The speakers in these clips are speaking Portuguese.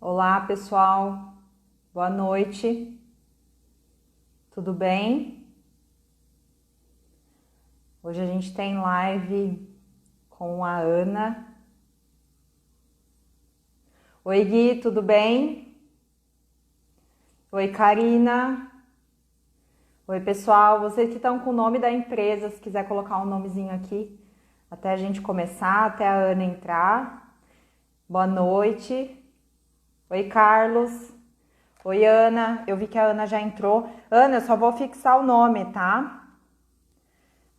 Olá, pessoal. Boa noite. Tudo bem? Hoje a gente tem live com a Ana. Oi, Gui, tudo bem? Oi, Karina. Oi, pessoal. Vocês que estão com o nome da empresa, se quiser colocar um nomezinho aqui, até a gente começar, até a Ana entrar. Boa noite. Oi, Carlos. Oi, Ana. Eu vi que a Ana já entrou. Ana, eu só vou fixar o nome, tá?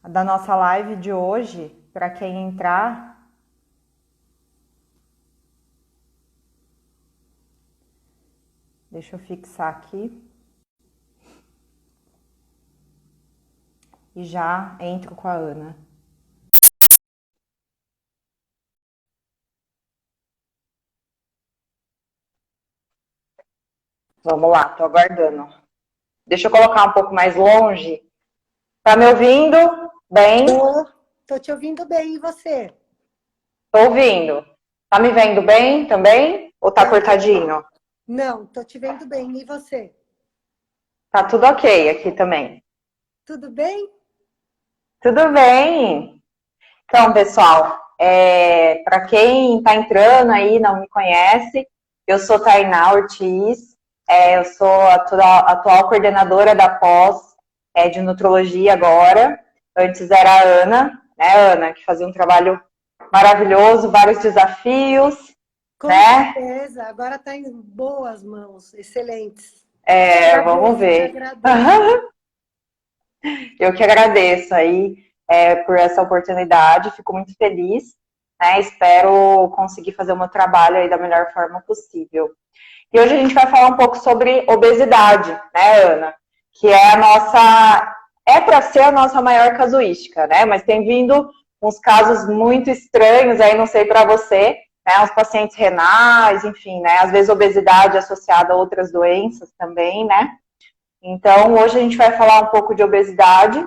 Da nossa live de hoje, para quem entrar. Deixa eu fixar aqui. E já entro com a Ana. Vamos lá, tô aguardando. Deixa eu colocar um pouco mais longe. Tá me ouvindo? Bem? Tô te ouvindo bem, e você? Tô ouvindo. Tá me vendo bem também? Ou tá Também. cortadinho? Não, tô te vendo bem, e você? Tá tudo ok aqui também. Tudo bem? Tudo bem. Então, pessoal, para quem tá entrando aí, não me conhece, eu sou Tainá Ortiz, eu sou a atual coordenadora da pós de nutrologia agora. Antes era a Ana, né, Ana, que fazia um trabalho maravilhoso, vários desafios, Com né? certeza, agora tá em boas mãos, excelentes. Agradeço, Vamos te ver. agradeço. Eu que agradeço aí por essa oportunidade, fico muito feliz, né? Espero conseguir fazer o meu trabalho aí da melhor forma possível. E hoje a gente vai falar um pouco sobre obesidade, né, Ana? Que é a nossa, para ser a nossa maior casuística, né? Mas tem vindo uns casos muito estranhos aí, não sei para você, né? Os pacientes renais, enfim, né? Às vezes obesidade associada a outras doenças também, né? Então, hoje a gente vai falar um pouco de obesidade.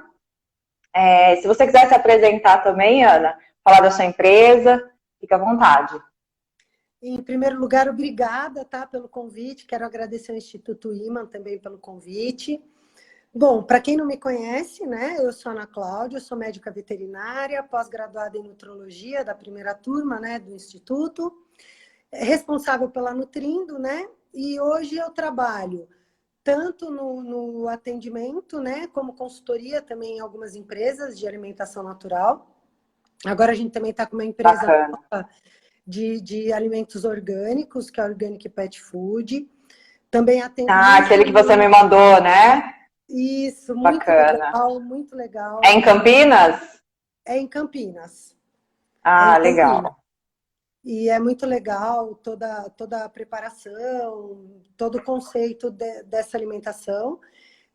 Se você quiser se apresentar também, Ana, falar da sua empresa, fica à vontade. Em primeiro lugar, obrigada, tá, pelo convite. Quero agradecer ao Instituto Iman também pelo convite. Bom, para quem não me conhece, né, eu sou Ana Cláudia, eu sou médica veterinária, pós-graduada em nutrologia da primeira turma, né, do Instituto, responsável pela Nutrindo, né, e hoje eu trabalho tanto no atendimento, né, como consultoria também em algumas empresas de alimentação natural. Agora a gente também está com uma empresa Bacana. nova de alimentos orgânicos, que é a Organic Pet Food. Também atendo Ah, muito. aquele que você me mandou, né? Isso, muito Bacana. legal, muito É legal. em Campinas? É em Campinas. É em Ah, Campinas. legal. E é muito legal toda a preparação, todo o conceito dessa alimentação.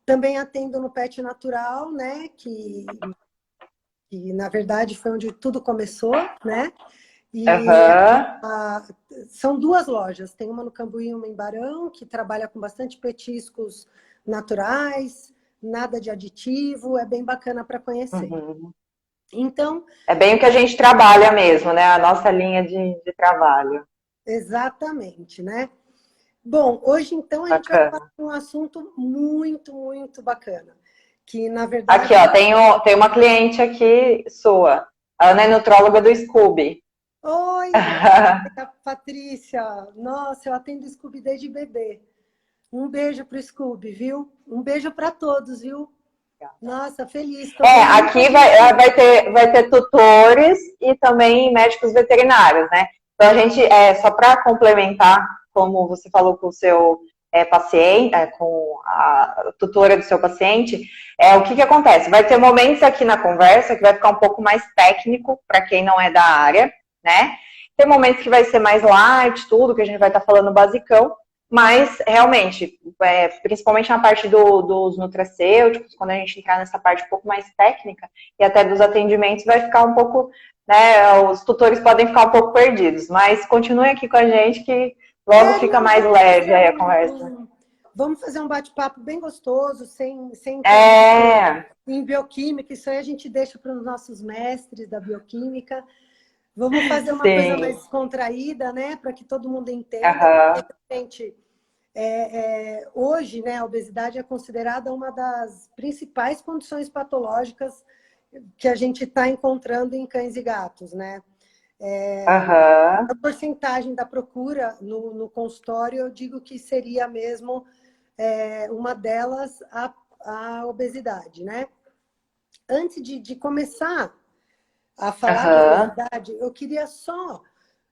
Também atendo no Pet Natural, né? Que na verdade foi onde tudo começou, né? E Aham. são duas lojas, tem uma no Cambuí e uma em Barão, que trabalha com bastante petiscos naturais, nada de aditivo, é bem bacana para conhecer. Uhum. Então, É bem o que a gente trabalha mesmo, né? A nossa linha de trabalho. exatamente, né? Bom, hoje então a gente vai falar Bacana. de um assunto muito bacana, que na Aqui, verdade... ó, tem uma cliente aqui sua. A Ana é nutróloga do Scooby. Oi, a Patrícia! Nossa, eu atendo Scooby desde bebê. Um beijo pro Scooby, viu? Um beijo para todos, viu? Nossa, feliz. Estou vendo muita Aqui gente. vai ter tutores e também médicos veterinários, né? Então, a gente, só para complementar, como você falou com o seu paciente, com a tutora do seu paciente, o que acontece? Vai ter momentos aqui na conversa que vai ficar um pouco mais técnico para quem não é da área, né? Tem momentos que vai ser mais light, tudo, que a gente vai estar falando basicão, mas, realmente, principalmente na parte dos nutracêuticos, quando a gente entrar nessa parte um pouco mais técnica, e até dos atendimentos, vai ficar um pouco, né, os tutores podem ficar um pouco perdidos, mas continue aqui com a gente que logo fica Não, mais vamos leve fazer aí a conversa. vamos fazer um bate-papo bem gostoso, sem entrar É, em bioquímica. Isso aí a gente deixa para os nossos mestres da bioquímica. Vamos fazer uma coisa mais Sim. descontraída, né? Para que todo mundo entenda, porque Aham. realmente hoje, né, a obesidade é considerada uma das principais condições patológicas que a gente está encontrando em cães e gatos, né? Aham. A porcentagem da procura no consultório, eu digo que seria mesmo uma delas a obesidade, né? Antes de começar a falar de Aham. obesidade, eu queria só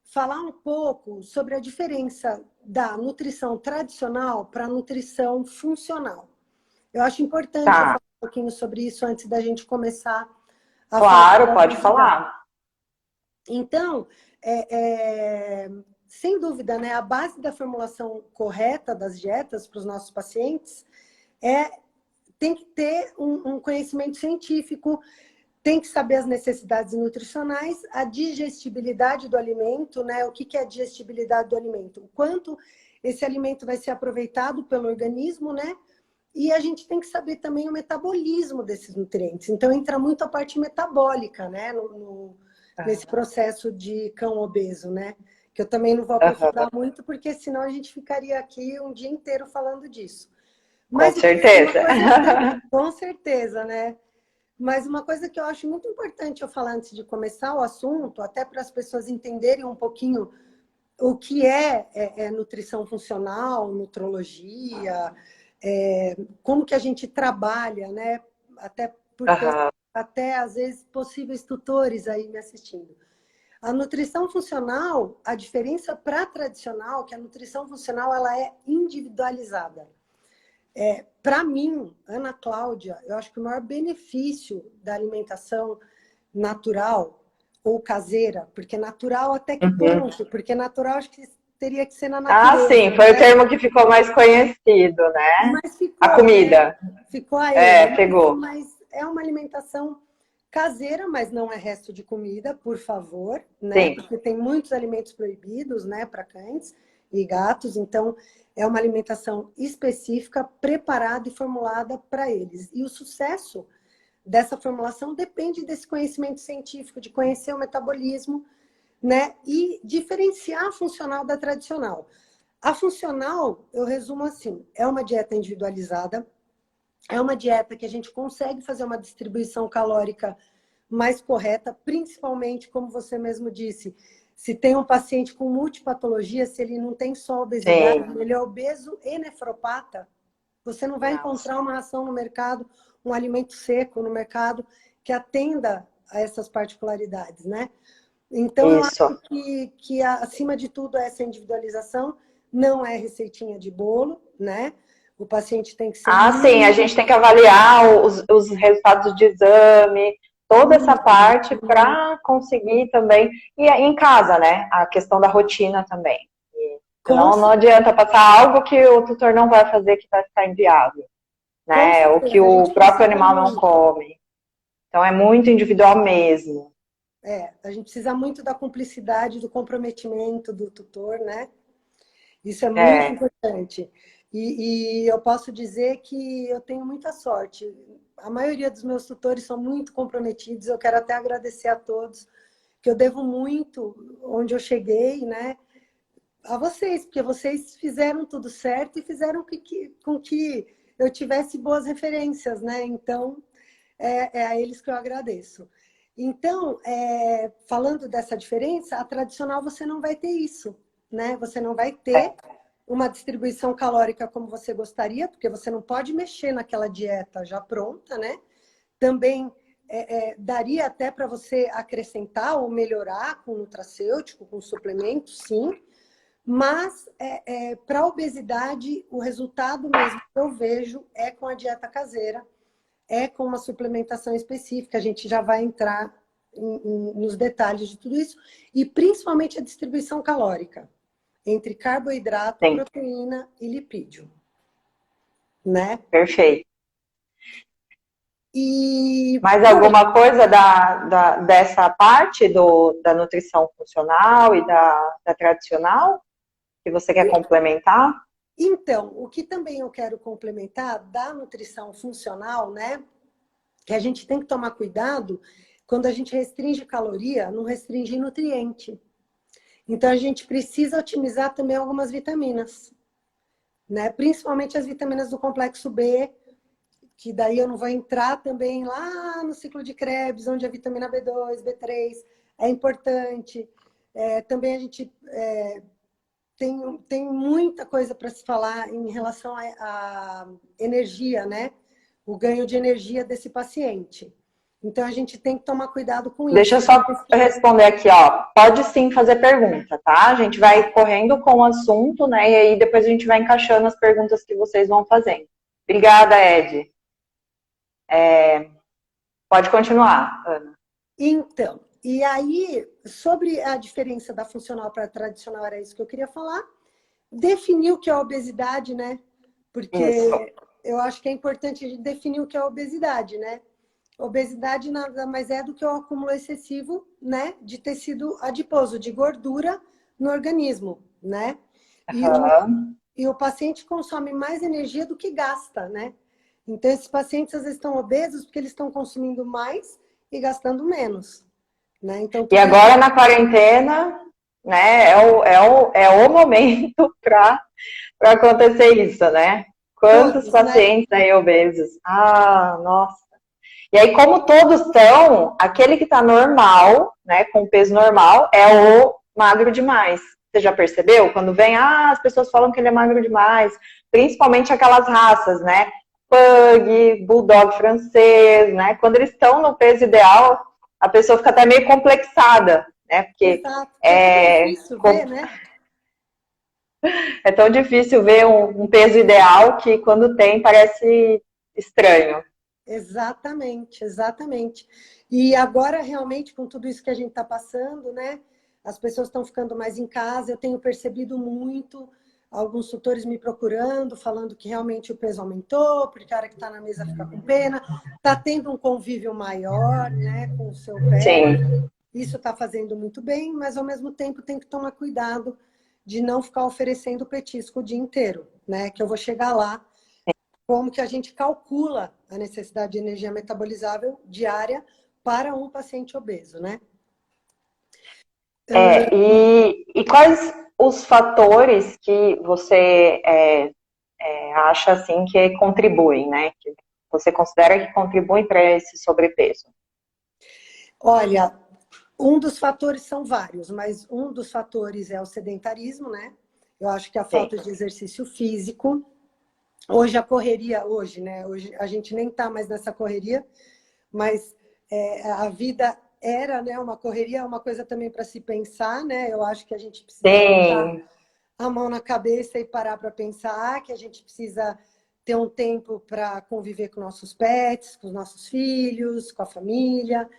falar um pouco sobre a diferença da nutrição tradicional para a nutrição funcional. Eu acho importante eu Tá. falar um pouquinho sobre isso antes da gente começar a falar Claro, da pode obesidade. falar. Então, sem dúvida, né, a base da formulação correta das dietas para os nossos pacientes é tem que ter um conhecimento científico, tem que saber as necessidades nutricionais, a digestibilidade do alimento, né? O que é a digestibilidade do alimento? O quanto esse alimento vai ser aproveitado pelo organismo, né? E a gente tem que saber também o metabolismo desses nutrientes. Então, entra muito a parte metabólica, né? Nesse Aham. processo de cão obeso, né? Que eu também não vou Aham. aprofundar muito, porque senão a gente ficaria aqui um dia inteiro falando disso. Com Mas uma certeza. coisa, com certeza, né? Mas uma coisa que eu acho muito importante eu falar antes de começar o assunto, até para as pessoas entenderem um pouquinho o que é nutrição funcional, nutrologia, como que a gente trabalha, né? Até porque Aham. até às vezes possíveis tutores aí me assistindo. A nutrição funcional, a diferença para a tradicional, que a nutrição funcional ela é individualizada. Para mim, Ana Cláudia, eu acho que o maior benefício da alimentação natural ou caseira, porque natural até que Uhum. ponto? Porque natural acho que teria que ser na Ah, natureza, sim, foi o né? termo que ficou mais conhecido, né? Mas A ficou, né? comida. Ficou a É, ele. pegou. Mas é uma alimentação caseira, mas não é resto de comida, por favor, né? Sim, Porque tem muitos alimentos proibidos, né, para cães e gatos, então é uma alimentação específica, preparada e formulada para eles. E o sucesso dessa formulação depende desse conhecimento científico, de conhecer o metabolismo, né? E diferenciar a funcional da tradicional. A funcional, eu resumo assim, é uma dieta individualizada, é uma dieta que a gente consegue fazer uma distribuição calórica mais correta, principalmente, como você mesmo disse, se tem um paciente com multipatologia, se ele não tem só obesidade, sim. ele é obeso e nefropata, você não vai Nossa. encontrar uma ração no mercado, um alimento seco no mercado que atenda a essas particularidades, né? Então, eu Isso. acho que acima de tudo, essa individualização não é receitinha de bolo, né? O paciente tem que ser Ah, sim, a muito. gente tem que avaliar os resultados de exame, toda essa parte para conseguir também. E em casa, né? A questão da rotina também. Com, Senão não adianta passar algo que o tutor não vai fazer que vai ficar inviável, com né? O que certeza, a o gente próprio precisa animal não muito. come. Então é muito individual mesmo. A gente precisa muito da cumplicidade, do comprometimento do tutor, né? Isso é muito É, importante. E eu posso dizer que eu tenho muita sorte. A maioria dos meus tutores são muito comprometidos. Eu quero até agradecer a todos, que eu devo muito onde eu cheguei, né? A vocês, porque vocês fizeram tudo certo e fizeram com que eu tivesse boas referências, né? Então, é a eles que eu agradeço. Então, falando dessa diferença, a tradicional você não vai ter isso, né? Você não vai ter é. uma distribuição calórica como você gostaria, porque você não pode mexer naquela dieta já pronta, né? Também daria até para você acrescentar ou melhorar com nutracêutico, com suplemento, sim, mas para a obesidade, o resultado mesmo que eu vejo é com a dieta caseira, é com uma suplementação específica. A gente já vai entrar nos detalhes de tudo isso, e principalmente a distribuição calórica entre carboidrato, Sim, proteína e lipídio, né? perfeito. E, Mais bom, alguma coisa dessa parte da nutrição funcional e da tradicional que você quer complementar? então, o que também eu quero complementar da nutrição funcional, né? Que a gente tem que tomar cuidado quando a gente restringe caloria, não restringe nutriente. Então, a gente precisa otimizar também algumas vitaminas, né? Principalmente as vitaminas do complexo B, que daí eu não vou entrar também lá no ciclo de Krebs, onde a vitamina B2, B3 é importante. Também a gente tem muita coisa para se falar em relação à energia, né? O ganho de energia desse paciente. Então, a gente tem que tomar cuidado com Deixa eu isso. só responder aqui, ó. Pode sim fazer pergunta, tá? A gente vai correndo com o assunto, né? E aí depois a gente vai encaixando as perguntas que vocês vão fazendo. Obrigada, Ed. Pode continuar, Ana. Então, e aí, sobre a diferença da funcional para a tradicional, era isso que eu queria falar. Definir o que é obesidade, né? Porque Isso. eu acho que é importante definir o que é obesidade, né? Obesidade nada mais é do que o acúmulo excessivo, né, de tecido adiposo, de gordura no organismo, né? E o paciente consome mais energia do que gasta, né? Então, esses pacientes às vezes estão obesos porque eles estão consumindo mais e gastando menos, né? Então, E agora na quarentena, né, é o momento para acontecer isso, né? Quantos todos, né? pacientes aí obesos? Ah, nossa. E aí, como todos estão, aquele que está normal, né, com peso normal, é o magro demais. Você já percebeu? Quando vem, as pessoas falam que ele é magro demais, principalmente aquelas raças, né? Pug, Bulldog francês, né? Quando eles estão no peso ideal, a pessoa fica até meio complexada, né? Porque Exato. É tão difícil ver, né? é tão difícil ver um peso ideal que quando tem parece estranho. Exatamente, exatamente. E agora, realmente, com tudo isso que a gente está passando, né? As pessoas estão ficando mais em casa. Eu tenho percebido muito alguns tutores me procurando, falando que realmente o peso aumentou, porque a hora que está na mesa fica com pena. Está tendo um convívio maior, né, com o seu pé. Sim. Isso está fazendo muito bem, mas ao mesmo tempo tem que tomar cuidado de não ficar oferecendo petisco o dia inteiro, né? Que eu vou chegar lá. Como que a gente calcula a necessidade de energia metabolizável diária para um paciente obeso, né? E quais os fatores que você acha assim que contribuem, né? Que você considera que contribuem para esse sobrepeso? Olha, um dos fatores são vários, mas um dos fatores é o sedentarismo, né? Eu acho que a falta de exercício físico. Hoje a correria, né? Hoje a gente nem está mais nessa correria, mas a vida era, né, uma correria, uma coisa também para se pensar, né? Eu acho que a gente precisa botar a mão na cabeça e parar para pensar, que a gente precisa ter um tempo para conviver com nossos pets, com os nossos filhos, com a família,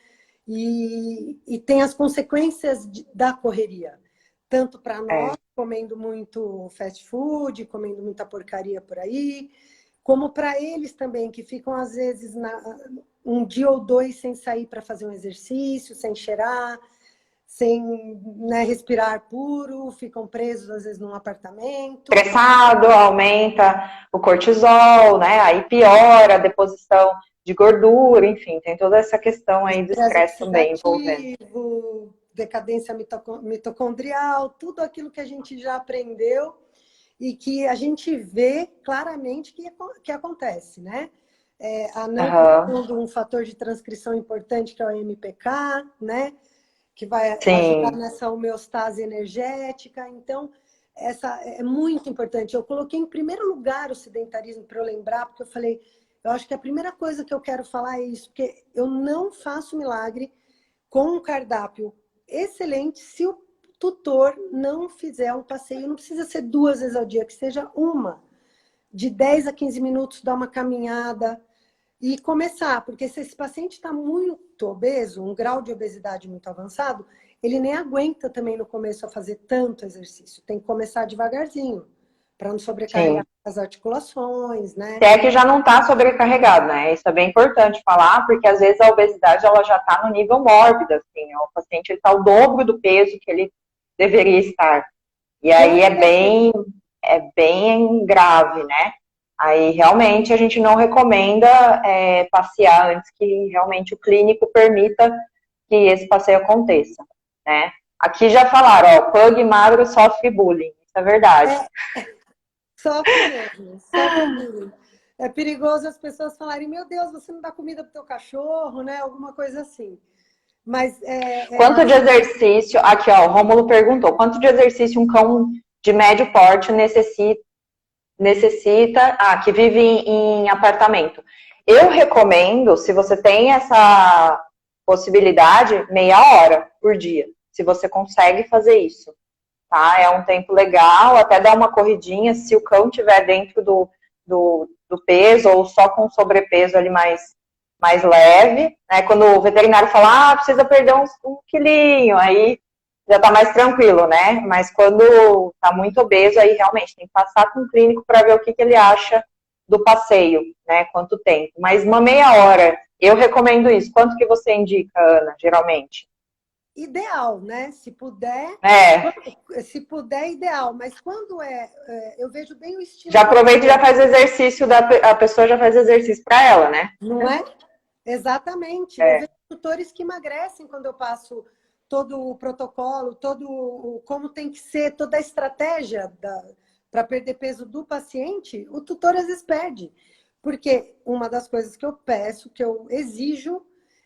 e tem as consequências da correria, tanto para nós, comendo muito fast food, comendo muita porcaria por aí, como para eles também, que ficam às vezes um dia ou dois sem sair para fazer um exercício, sem cheirar, sem, né, respirar puro, ficam presos às vezes num apartamento. Estressado, aumenta o cortisol, né? Aí piora a deposição de gordura, enfim, tem toda essa questão aí do estresse também envolvendo. Decadência mitocondrial, tudo aquilo que a gente já aprendeu e que a gente vê claramente que acontece, né? A não questão de um fator de transcrição importante, que é o MPK, né? Que vai ajudar nessa homeostase energética. Então, essa é muito importante. Eu coloquei em primeiro lugar o sedentarismo para eu lembrar, porque eu falei, eu acho que a primeira coisa que eu quero falar é isso, porque eu não faço milagre com um cardápio excelente se o tutor não fizer um passeio. Não precisa ser 2 vezes ao dia, que seja uma. De 10 a 15 minutos, dar uma caminhada e começar. Porque se esse paciente está muito obeso, um grau de obesidade muito avançado, ele nem aguenta também no começo a fazer tanto exercício. Tem que começar devagarzinho, para não sobrecarregar as articulações, né? Até que já não está sobrecarregado, né? Isso é bem importante falar, porque às vezes a obesidade ela já está no nível mórbido, assim, o paciente está o dobro do peso que ele deveria estar. E aí é bem grave, né? Aí realmente a gente não recomenda passear antes que realmente o clínico permita que esse passeio aconteça, né? Aqui já falaram, ó, pug magro sofre bullying, isso é verdade. Sofre mesmo, sofre bullying. É perigoso as pessoas falarem, meu Deus, você não dá comida pro teu cachorro, né? Alguma coisa assim. Mas Quanto de exercício, aqui ó, o Rômulo perguntou, quanto de exercício um cão de médio porte necessita, que vive em apartamento? Eu recomendo, se você tem essa possibilidade, meia hora por dia, se você consegue fazer isso, tá? É um tempo legal, até dar uma corridinha, se o cão estiver dentro do peso ou só com sobrepeso ali mais leve, né? Quando o veterinário fala, precisa perder um quilinho, aí já tá mais tranquilo, né? Mas quando tá muito obeso, aí realmente tem que passar com o clínico para ver o que ele acha do passeio, né? Quanto tempo. Mas uma meia hora, eu recomendo isso. Quanto que você indica, Ana, geralmente? ideal, né? Se puder, ideal. Mas quando eu vejo bem o estilo Já do aproveita e já faz exercício, a pessoa já faz exercício para ela, né? não é? Exatamente. Eu É. vejo tutores que emagrecem quando eu passo todo o protocolo, como tem que ser, toda a estratégia para perder peso do paciente, o tutor às vezes perde. Porque uma das coisas que eu peço, que eu exijo,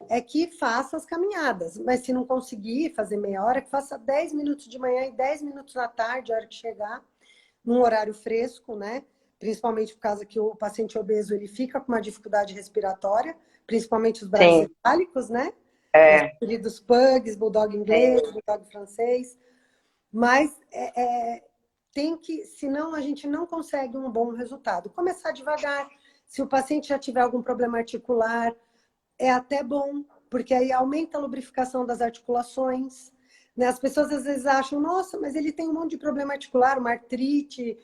é que faça as caminhadas. Mas se não conseguir fazer meia hora, que faça 10 minutos de manhã e 10 minutos à tarde, a hora que chegar, num horário fresco, né? Principalmente por causa que o paciente obeso ele fica com uma dificuldade respiratória, principalmente os Sim. brachycefálicos, né? Os É. queridos pugs, bulldog inglês, bulldog francês. Mas tem que, senão a gente não consegue um bom resultado. Começar devagar. Se o paciente já tiver algum problema articular, é até bom, porque aí aumenta a lubrificação das articulações. Né? As pessoas às vezes acham, nossa, mas ele tem um monte de problema articular, uma artrite,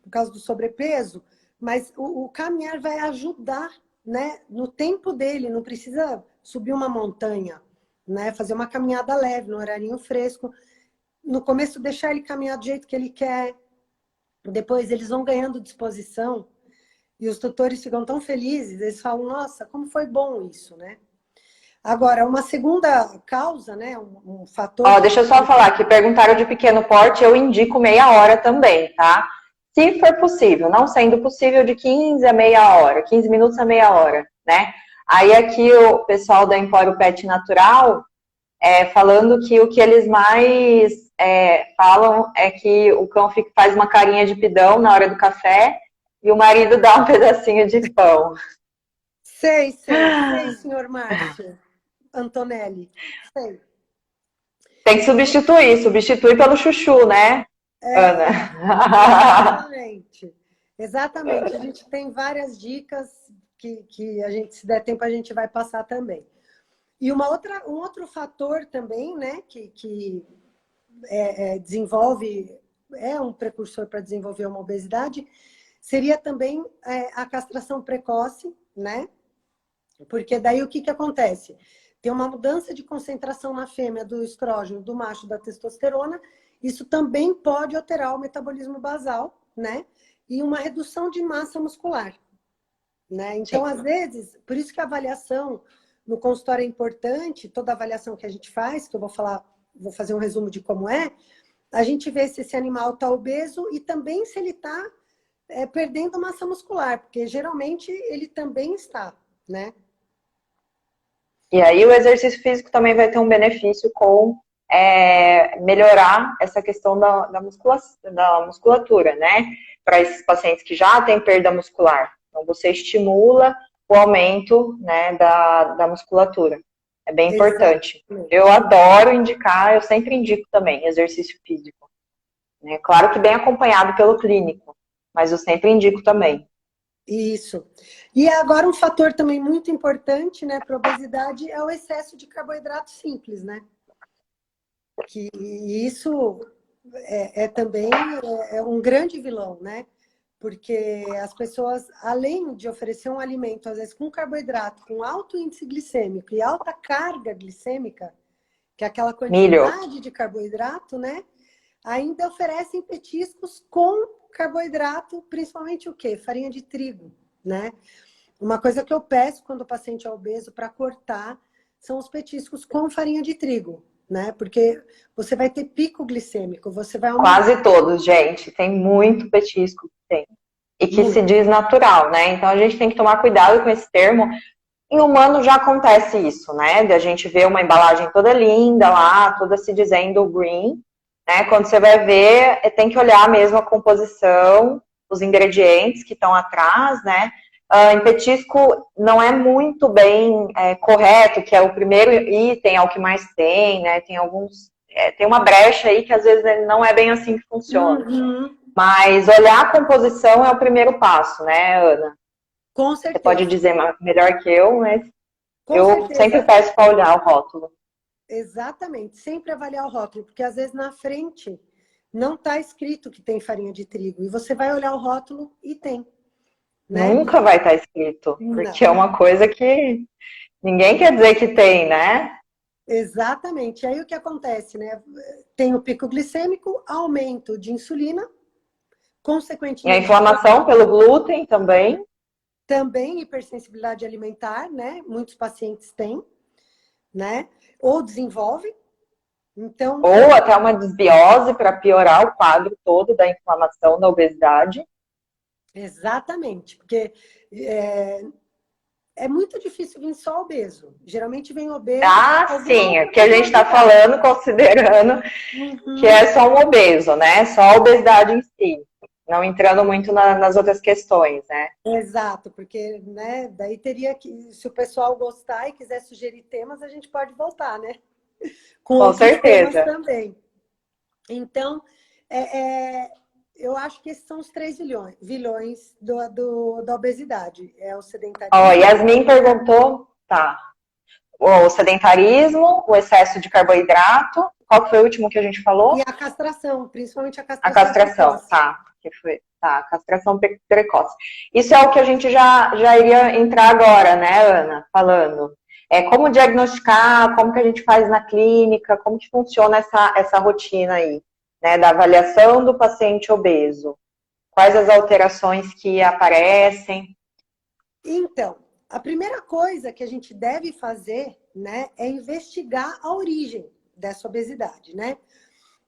por causa do sobrepeso, mas o caminhar vai ajudar, né? No tempo dele, não precisa subir uma montanha, né? Fazer uma caminhada leve, no horarinho fresco. No começo, deixar ele caminhar do jeito que ele quer. Depois, eles vão ganhando disposição. E os tutores ficam tão felizes, eles falam, nossa, como foi bom isso, né? Agora, uma segunda causa, né, um fator... Ó, deixa eu só falar que perguntaram de pequeno porte, eu indico meia hora também, tá? Se for possível, não sendo possível, de 15 a meia hora, 15 minutos a meia hora, né? Aí aqui o pessoal da Empório Pet Natural falando que o que eles mais falam é que o cão faz uma carinha de pidão na hora do café e o marido dá um pedacinho de pão. Sei, senhor Márcio Antonelli, sei. Tem que substituir pelo chuchu, né, Ana? Exatamente. Exatamente. A gente tem várias dicas que a gente, se der tempo, a gente vai passar também. E um outro fator também, né, que desenvolve, é um precursor para desenvolver uma obesidade, seria também a castração precoce, né? Porque daí o que acontece? Tem uma mudança de concentração na fêmea do estrógeno, do macho, da testosterona. Isso também pode alterar o metabolismo basal, né? E uma redução de massa muscular, né? Então, às vezes, por isso que a avaliação no consultório é importante, toda avaliação que a gente faz, que eu vou fazer um resumo de como a gente vê se esse animal está obeso e também se ele está perdendo massa muscular, porque geralmente ele também está, né? E aí o exercício físico também vai ter um benefício com melhorar essa questão da musculatura, né? Para esses pacientes que já têm perda muscular. Então, você estimula o aumento, né, da musculatura. É bem importante. Exatamente. Eu adoro indicar, eu sempre indico também exercício físico. Né? Claro que bem acompanhado pelo clínico, mas eu sempre indico também. Isso. E agora um fator também muito importante, né, para a obesidade é o excesso de carboidrato simples, né? Que isso também um grande vilão, né? Porque as pessoas, além de oferecer um alimento, às vezes com carboidrato, com alto índice glicêmico e alta carga glicêmica, que é aquela Milho. quantidade de carboidrato, né? Ainda oferecem petiscos com carboidrato, principalmente o quê? Farinha de trigo, né? Uma coisa que eu peço quando o paciente é obeso para cortar são os petiscos com farinha de trigo, né? Porque você vai ter pico glicêmico, você vai aumentar... Quase todos, gente. Tem muito petisco que tem. E que se Muito. diz natural, né? Então a gente tem que tomar cuidado com esse termo. Em humano já acontece isso, né? De a gente ver uma embalagem toda linda lá, toda se dizendo green, né? Quando você vai ver, tem que olhar mesmo a composição, os ingredientes que estão atrás, né? Em petisco não é muito bem correto, que é o primeiro item, é o que mais tem, né? Tem alguns... tem uma brecha aí que às vezes não é bem assim que funciona. Uhum. Mas olhar a composição é o primeiro passo, né, Ana? Com Você pode certeza. dizer melhor que eu, mas Com eu sempre certeza. peço para olhar o rótulo. Exatamente. Sempre avaliar o rótulo, porque às vezes na frente não está escrito que tem farinha de trigo. E você vai olhar o rótulo e tem, né? Nunca vai estar escrito, porque Não. é uma coisa que ninguém quer dizer que tem, né? Exatamente. Aí o que acontece, né? Tem o pico glicêmico, aumento de insulina, E a consequentemente inflamação pelo glúten também. também hipersensibilidade alimentar, né? Muitos pacientes têm, né? Ou desenvolvem. Então, Ou até uma desbiose para piorar o quadro todo da inflamação, da obesidade. exatamente, porque é muito difícil vir só obeso. Geralmente vem obeso com Ah, alguma sim, é outra que a gente está comorbidade. falando, considerando que Uhum. é só um obeso, né? Só a obesidade em si. Não entrando muito nas outras questões, né? Exato, porque, né, daí teria que, se o pessoal gostar e quiser sugerir temas, a gente pode voltar, né? Com Com outros temas certeza. também. Então, eu acho que esses são os três vilões da obesidade. É o Ó, sedentarismo Yasmin perguntou, tá, o sedentarismo, o excesso de carboidrato, qual que foi o último que a gente e falou? a castração, principalmente a A castração castração, precoce. tá, que foi, tá, a castração precoce. Isso é o que a gente já iria entrar agora, né, Ana, falando. Como diagnosticar, como que a gente faz na clínica, como que funciona essa rotina aí, né, da avaliação do paciente obeso. Quais as alterações que aparecem? Então, a primeira coisa que a gente deve fazer, né, é investigar a origem dessa obesidade, né?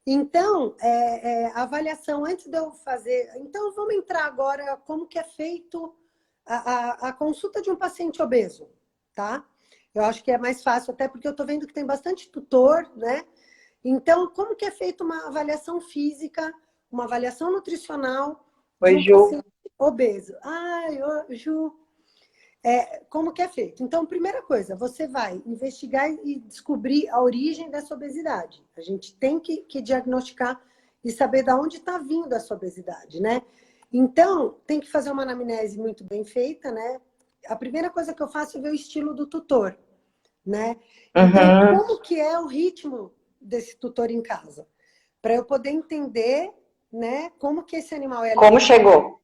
Então, a avaliação, antes de eu fazer... Então, vamos entrar agora como que é feito a consulta de um paciente obeso, tá? Eu acho que é mais fácil, até porque eu estou vendo que tem bastante tutor, né? Então, como que é feita uma avaliação física, uma avaliação nutricional de Oi, um Ju. paciente obeso? Ai, Ju, como que é feito? Então, primeira coisa, você vai investigar e descobrir a origem dessa obesidade. A gente tem que diagnosticar e saber de onde está vindo essa obesidade, né? Então, tem que fazer uma anamnese muito bem feita, né? A primeira coisa que eu faço é ver o estilo do tutor, né? Então, Uhum. como que é o ritmo desse tutor em casa? Para eu poder entender, né, como que esse animal é Como alimentado. chegou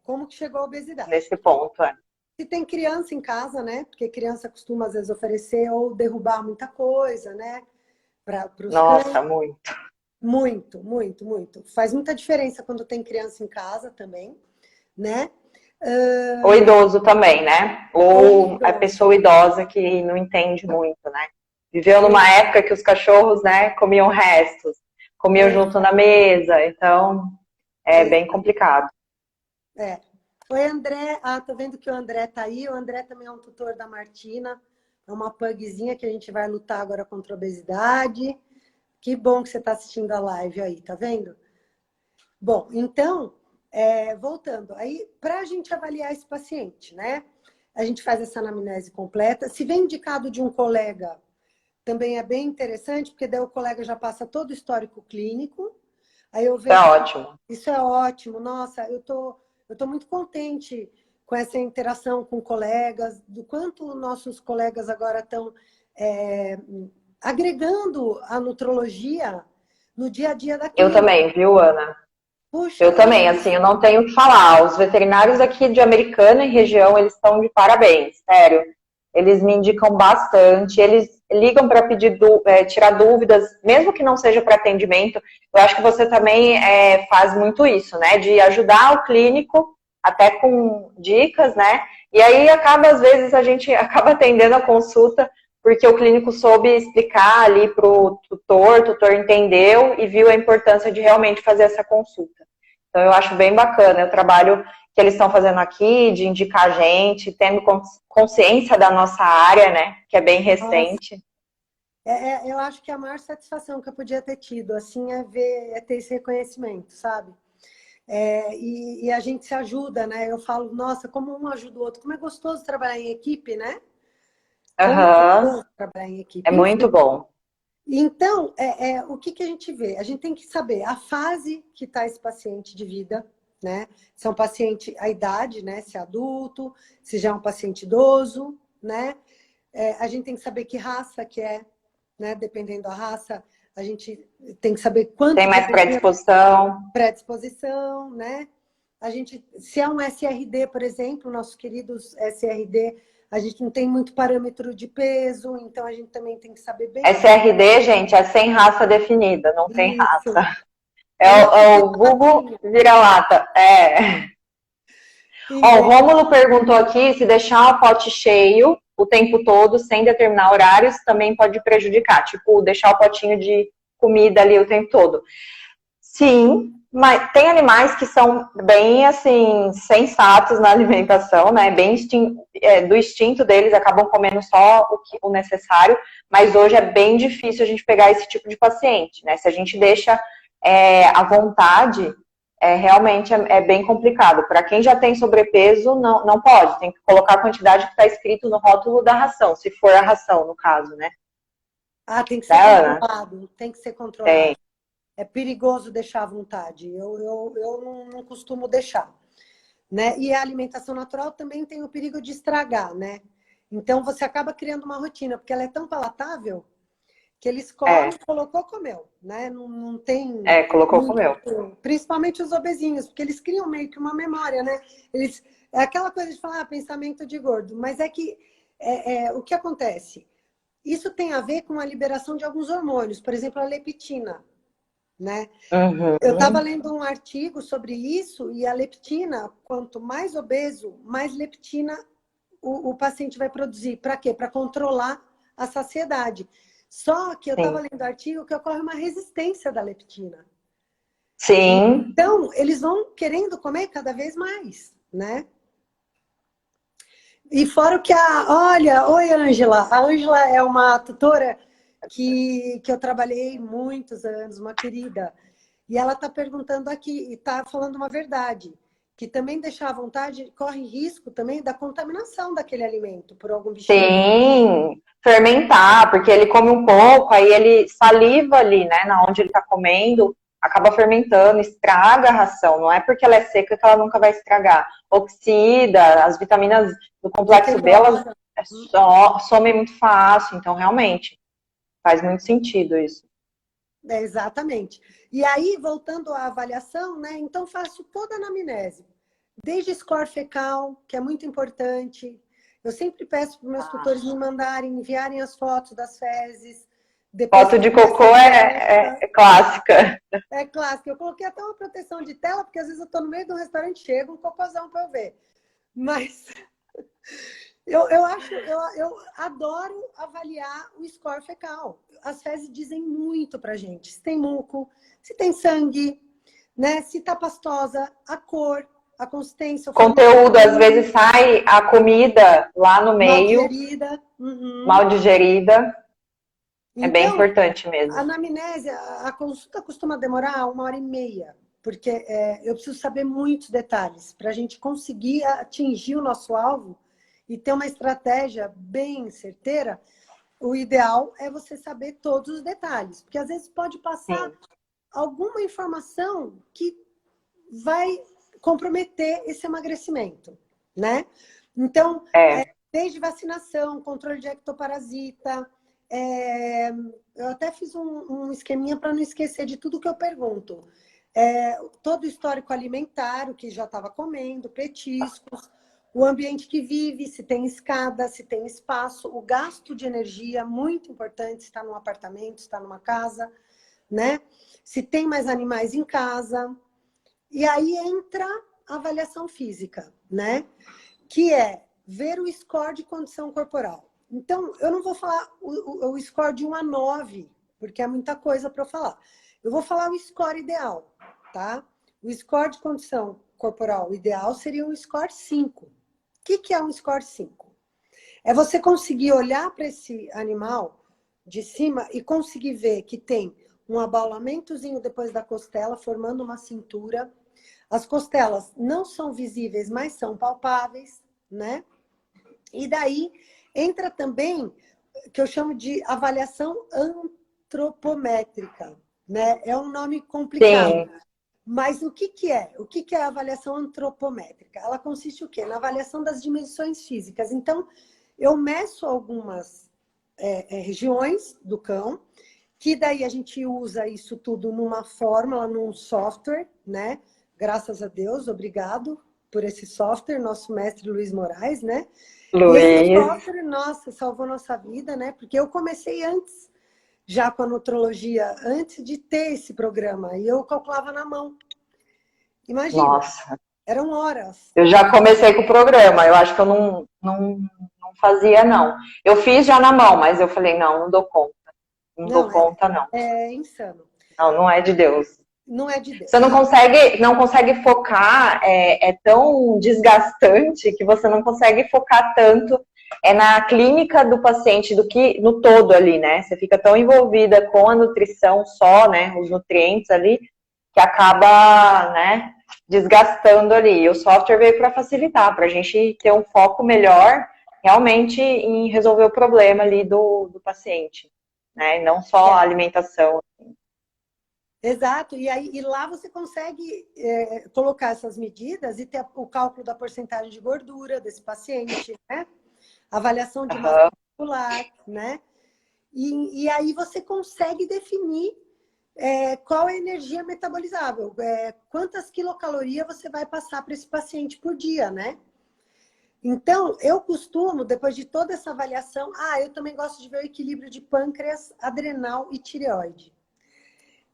Como que chegou a obesidade. nesse ponto? Se tem criança em casa, né? Porque criança costuma, às vezes, oferecer ou derrubar muita coisa, né? Para os cães. Nossa, muito. Muito, muito, muito. Faz muita diferença quando tem criança em casa também, né? O idoso também, né? Ou Ou a idoso. pessoa idosa que não entende muito, né? Viveu numa época que os cachorros, né, comiam restos, comiam junto na mesa, então é bem complicado. Oi, André. Ah, tô vendo que o André tá aí. O André também é um tutor da Martina. É uma pugzinha que a gente vai lutar agora contra a obesidade. Que bom que você está assistindo a live aí, tá vendo? Bom, então, voltando. Aí, para a gente avaliar esse paciente, né? A gente faz essa anamnese completa. Se vem indicado de um colega, também é bem interessante, porque daí o colega já passa todo o histórico clínico. Aí eu Isso é vejo... ótimo. Isso é ótimo. Nossa, eu tô muito contente com essa interação com colegas, do quanto nossos colegas agora estão agregando a nutrologia no dia a dia da Eu clínica. também, viu, Ana? Puxa, Eu também, assim, eu não tenho o que falar. Os veterinários aqui de Americana e região, eles estão de parabéns, sério. Eles me indicam bastante, eles ligam para pedir tirar dúvidas, mesmo que não seja para atendimento. Eu acho que você também faz muito isso, né? De ajudar o clínico, até com dicas, né? E aí acaba, às vezes, a gente acaba atendendo a consulta, porque o clínico soube explicar ali para o tutor entendeu e viu a importância de realmente fazer essa consulta. Então, eu acho bem bacana o trabalho que eles estão fazendo aqui, de indicar a gente, tendo consciência da nossa área, né, que é bem recente. Eu acho que a maior satisfação que eu podia ter tido, assim, é ter esse reconhecimento, sabe? E a gente se ajuda, né? Eu falo, nossa, como um ajuda o outro, como é gostoso trabalhar em equipe, né? Como é Aham, gostoso trabalhar em é equipe. Enfim, muito bom. então, o que a gente vê? A gente tem que saber a fase que está esse paciente de vida, né? Se é um paciente, a idade, né? Se é adulto, se já é um paciente idoso, né? A gente tem que saber que raça que é, né? Dependendo da raça, a gente tem que saber Tem quanto de mais alergia, predisposição? predisposição, né? A gente, se é um SRD, por exemplo, nossos queridos SRD, a gente não tem muito parâmetro de peso, então a gente também tem que saber bem SRD, gente, é sem raça definida, não tem isso. raça. É o nosso É o Google vira-latinha. vira-lata. É. Ó, o E, Rômulo perguntou aqui se deixar o pote cheio o tempo todo, sem determinar horários, também pode prejudicar. Tipo, deixar o potinho de comida ali o tempo todo. Sim, mas tem animais que são bem, assim, sensatos na alimentação, né? Bem do instinto deles, acabam comendo só o necessário, mas hoje é bem difícil a gente pegar esse tipo de paciente, né? Se a gente deixa à vontade, realmente é bem complicado. Para quem já tem sobrepeso, não pode. Tem que colocar a quantidade que está escrito no rótulo da ração, se for a ração, no caso, né? tem que ser Da Ana? controlado, tem que ser Tem. controlado. É perigoso deixar à vontade. Eu não costumo deixar, né? E a alimentação natural também tem o perigo de estragar, né? Então você acaba criando uma rotina, porque ela é tão palatável que eles comem, colocou, comeu, né? Não tem Colocou, muito, comeu. principalmente os obesinhos, porque eles criam meio que uma memória, né? É aquela coisa de falar, pensamento de gordo, mas é que o que acontece? Isso tem a ver com a liberação de alguns hormônios, por exemplo, a leptina, né? Eu estava Uhum. lendo um artigo sobre isso e a leptina, quanto mais obeso, mais leptina o paciente vai produzir. Para quê? Para controlar a saciedade. Só que eu estava Sim. lendo artigo que ocorre uma resistência da leptina. Sim. Então, eles vão querendo comer cada vez mais, né? E fora o que Olha, oi, Ângela. A Ângela é uma tutora que eu trabalhei muitos anos, uma querida. E ela está perguntando aqui, e está falando uma verdade, que também deixar à vontade corre risco também da contaminação daquele alimento por algum bichinho. Sim, fermentar, porque ele come um pouco, aí ele saliva ali, né, na onde ele tá comendo, acaba fermentando, estraga a ração. Não é porque ela é seca que ela nunca vai estragar. Oxida, as vitaminas do complexo B, elas Deteriora. somem muito fácil, então realmente faz muito sentido isso. Exatamente. E aí, voltando à avaliação, né? Então, faço toda a anamnese. Desde score fecal, que é muito importante. Eu sempre peço para os meus tutores me mandarem, enviarem as fotos das fezes. Depois Foto que de começa cocô a é dieta, clássica. é clássico. Eu coloquei até uma proteção de tela, porque às vezes eu estou no meio de um restaurante, chega um cocôzão para eu ver. Mas eu adoro avaliar o score fecal. As fezes dizem muito pra gente. Se tem muco, se tem sangue, né? Se tá pastosa, a cor, a consistência, o formato Conteúdo, às vezes sai a comida lá no mal meio, digerida. Uhum. mal digerida. É bem Então, importante a mesmo. anamnese, a consulta costuma demorar 1h30, porque eu preciso saber muitos detalhes para a gente conseguir atingir o nosso alvo e ter uma estratégia bem certeira. O ideal é você saber todos os detalhes, porque às vezes pode passar Sim. alguma informação que vai comprometer esse emagrecimento, né? Então, É. desde vacinação, controle de ectoparasita, eu até fiz um esqueminha para não esquecer de tudo que eu pergunto. Todo o histórico alimentar, o que já estava comendo, petiscos, o ambiente que vive, se tem escada, se tem espaço, o gasto de energia, muito importante, se está num apartamento, se está numa casa, né? Se tem mais animais em casa. E aí entra a avaliação física, né? Que é ver o score de condição corporal. Então, eu não vou falar o score de 1 a 9, porque é muita coisa para eu falar. Eu vou falar o score ideal, tá? O score de condição corporal ideal seria um score 5. O que é um score 5? É você conseguir olhar para esse animal de cima e conseguir ver que tem um abaulamentozinho depois da costela, formando uma cintura. As costelas não são visíveis, mas são palpáveis, né? E daí entra também, que eu chamo de avaliação antropométrica, né? É um nome complicado. Sim. Mas o que é? O que é a avaliação antropométrica? Ela consiste o quê? Na avaliação das dimensões físicas. Então, eu meço algumas regiões do cão, que daí a gente usa isso tudo numa fórmula, num software, né? Graças a Deus, obrigado por esse software, nosso mestre Luiz Moraes, né? E esse Luiz. software, nossa, salvou nossa vida, né? Porque eu comecei antes, já com a nutrologia, antes de ter esse programa, e eu calculava na mão. Imagina, Nossa. eram horas. Eu já comecei com o programa, eu acho que eu não fazia, não. Eu fiz já na mão, mas eu falei, não dou conta. Não dou Não, conta, não. é insano. Não, não é de Deus. Não é de Deus. Você não consegue focar, é tão desgastante que você não consegue focar tanto na clínica do paciente do que no todo ali, né? Você fica tão envolvida com a nutrição só, né? Os nutrientes ali, que acaba, né, desgastando ali. E o software veio para facilitar, para a gente ter um foco melhor realmente em resolver o problema ali do paciente, né? E não só a alimentação. Exato, e lá você consegue colocar essas medidas e ter o cálculo da porcentagem de gordura desse paciente, né? Avaliação de massa muscular, né? E aí você consegue definir qual é a energia metabolizável, quantas quilocalorias você vai passar para esse paciente por dia, né? Então, eu costumo, depois de toda essa avaliação, eu também gosto de ver o equilíbrio de pâncreas, adrenal e tireoide.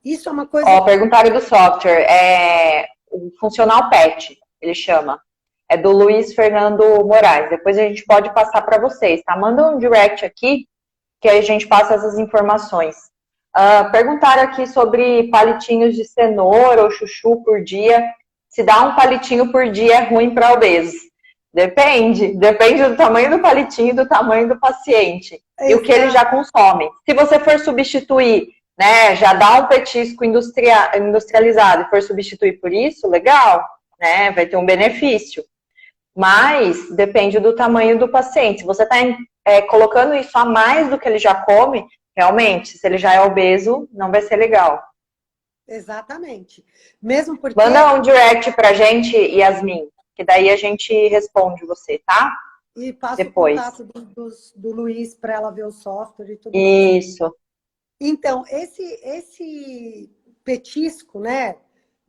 Isso é uma coisa... Ó, perguntaram do software, o Funcional PET, ele chama. É do Luiz Fernando Moraes. Depois a gente pode passar para vocês, tá? Manda um direct aqui, que aí a gente passa essas informações. Perguntaram aqui sobre palitinhos de cenoura ou chuchu por dia. Se dá um palitinho por dia é ruim para obesos. Depende do tamanho do palitinho e do tamanho do paciente. E o que ele já consome. Se você for substituir, né, já dá um petisco industrializado e for substituir por isso, legal, né, vai ter um benefício. Mas depende do tamanho do paciente. Se você está colocando isso a mais do que ele já come, realmente, se ele já é obeso, não vai ser legal. Exatamente. Mesmo porque... Manda um direct pra gente, Yasmin, que daí a gente responde você, tá? E passa depois. O contato do Luiz para ela ver o software e tudo mais. Isso. Então, esse petisco, né?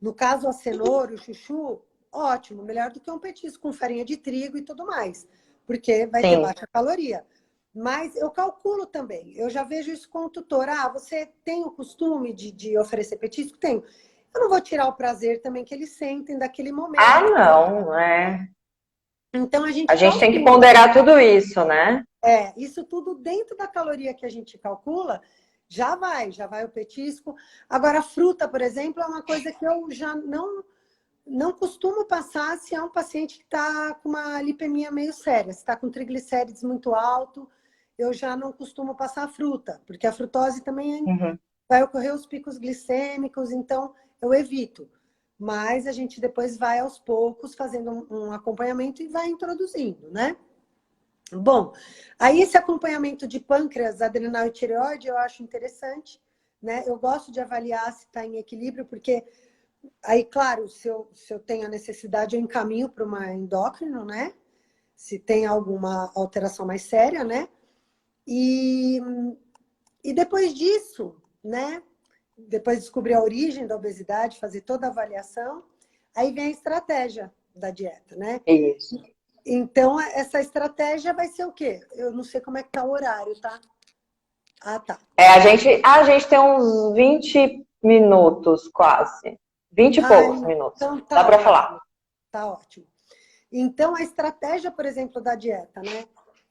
No caso, a cenoura, o chuchu, ótimo, melhor do que um petisco com farinha de trigo e tudo mais, porque vai ter baixa caloria. Mas eu calculo também, eu já vejo isso com o tutor. Você tem o costume de oferecer petisco? Tenho. Eu não vou tirar o prazer também que eles sentem daquele momento. Não, Então a gente tem que ponderar tudo isso, né? Isso tudo dentro da caloria que a gente calcula, já vai o petisco. Agora, a fruta, por exemplo, é uma coisa que eu já não costumo passar se é um paciente que está com uma lipemia meio séria, se está com triglicérides muito alto, eu já não costumo passar a fruta, porque a frutose também vai ocorrer os picos glicêmicos, então eu evito. Mas a gente depois vai aos poucos fazendo um acompanhamento e vai introduzindo, né? Bom, aí esse acompanhamento de pâncreas, adrenal e tireoide eu acho interessante, né? Eu gosto de avaliar se está em equilíbrio, porque aí, claro, se eu tenho a necessidade, eu encaminho para uma endócrino, né? Se tem alguma alteração mais séria, né? E depois disso, né? Depois de descobrir a origem da obesidade, fazer toda a avaliação, aí vem a estratégia da dieta, né? Isso. Então, essa estratégia vai ser o quê? Eu não sei como é que tá o horário, tá? Tá. A gente tem uns 20 minutos, quase. 20 e poucos minutos. Então dá para falar. Tá ótimo. Então, a estratégia, por exemplo, da dieta, né?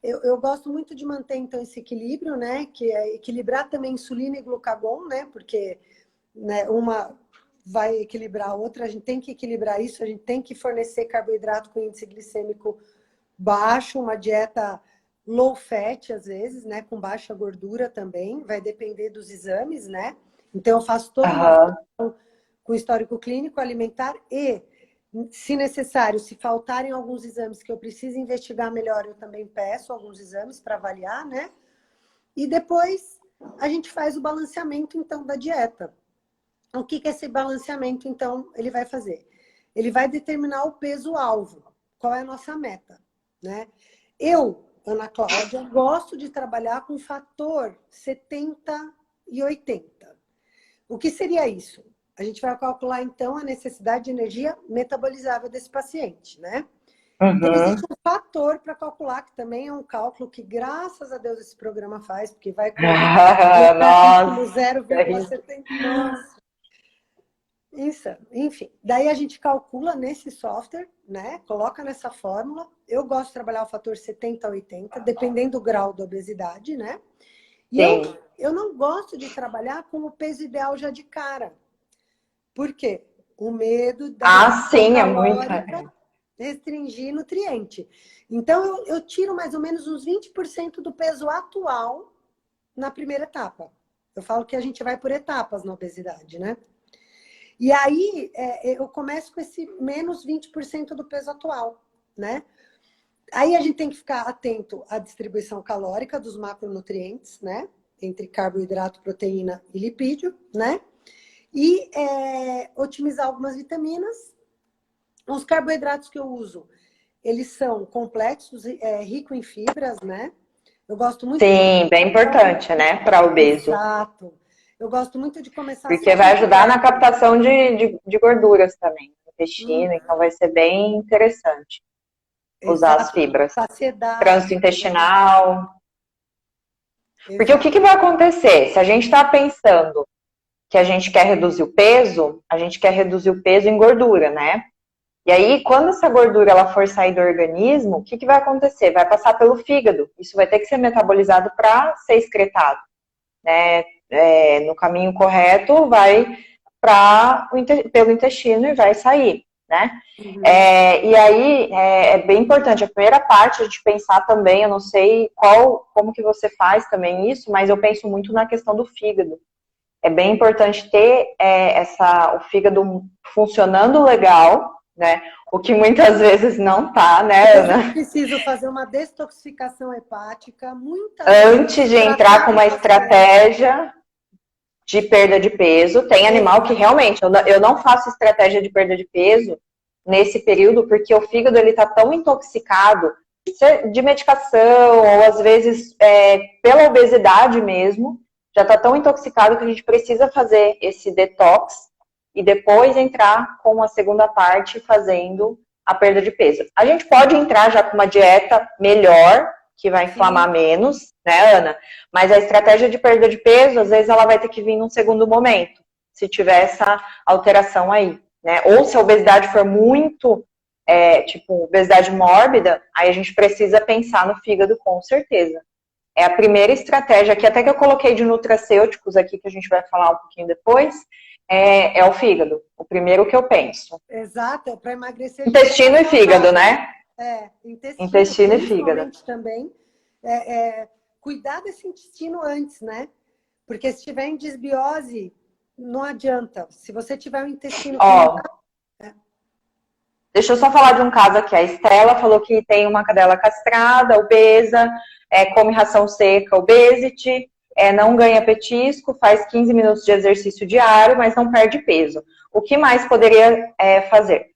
Eu gosto muito de manter, então, esse equilíbrio, né? Que é equilibrar também insulina e glucagon, né? Porque, né, uma vai equilibrar a outra, a gente tem que equilibrar isso, a gente tem que fornecer carboidrato com índice glicêmico baixo, uma dieta low fat, às vezes, né? Com baixa gordura também, vai depender dos exames, né? Então, eu faço toda uma avaliação com histórico clínico, alimentar e, se necessário, se faltarem alguns exames que eu preciso investigar melhor, eu também peço alguns exames para avaliar, né? E depois a gente faz o balanceamento, então, da dieta. O que que esse balanceamento, então, ele vai fazer? Ele vai determinar o peso-alvo. Qual é a nossa meta, né? Eu, Ana Cláudia, gosto de trabalhar com fator 70 e 80. O que seria isso? A gente vai calcular, então, a necessidade de energia metabolizável desse paciente, né? Então, existe um fator para calcular, que também é um cálculo que, graças a Deus, esse programa faz, porque vai com Nossa, 0,70. Nossa, isso, enfim. Daí a gente calcula nesse software, né? Coloca nessa fórmula. Eu gosto de trabalhar o fator 70 a 80, dependendo do grau da obesidade, né? E eu não gosto de trabalhar com o peso ideal já de cara. Por quê? O medo da sim, é muito. Restringir nutriente. Então, eu tiro mais ou menos uns 20% do peso atual na primeira etapa. Eu falo que a gente vai por etapas na obesidade, né? E aí, eu começo com esse menos 20% do peso atual, né? Aí a gente tem que ficar atento à distribuição calórica dos macronutrientes, né? Entre carboidrato, proteína e lipídio, né? E otimizar algumas vitaminas. Os carboidratos que eu uso, eles são complexos, ricos em fibras, né? Eu gosto muito... Sim, bem importante, né? Para obeso. Exato. Eu gosto muito de começar... Porque vai ajudar na captação de gorduras também, no intestino, então vai ser bem interessante usar as fibras. Saciedade. Trânsito intestinal. Porque o que vai acontecer? Se a gente está pensando que a gente quer reduzir o peso, a gente quer reduzir o peso em gordura, né? E aí, quando essa gordura ela for sair do organismo, o que vai acontecer? Vai passar pelo fígado. Isso vai ter que ser metabolizado para ser excretado, né? No caminho correto, vai pelo intestino e vai sair, né? Uhum. E aí, é bem importante. A primeira parte, a gente pensar também, eu não sei como que você faz também isso, mas eu penso muito na questão do fígado. É bem importante ter o fígado funcionando legal, né? O que muitas vezes não tá, né, Ana? Eu preciso fazer uma detoxificação hepática antes de entrar com uma estratégia de perda de peso. Tem animal que realmente, eu não faço estratégia de perda de peso nesse período, porque o fígado ele tá tão intoxicado de medicação, ou às vezes pela obesidade mesmo, já tá tão intoxicado que a gente precisa fazer esse detox e depois entrar com a segunda parte fazendo a perda de peso. A gente pode entrar já com uma dieta melhor, que vai inflamar menos, né, Ana? Mas a estratégia de perda de peso, às vezes, ela vai ter que vir num segundo momento, se tiver essa alteração aí, né? Ou se a obesidade for muito, tipo, obesidade mórbida, aí a gente precisa pensar no fígado com certeza. É a primeira estratégia aqui, até que eu coloquei de nutracêuticos aqui, que a gente vai falar um pouquinho depois, é o fígado. O primeiro que eu penso. Exato, é para emagrecer. Intestino e fígado, né? Intestino e fígado. Também. Cuidar desse intestino antes, né? Porque se tiver em desbiose, não adianta. Se você tiver um intestino... Deixa eu só falar de um caso aqui. A Estela falou que tem uma cadela castrada, obesa, come ração seca, obesity, não ganha petisco, faz 15 minutos de exercício diário, mas não perde peso. O que mais poderia fazer?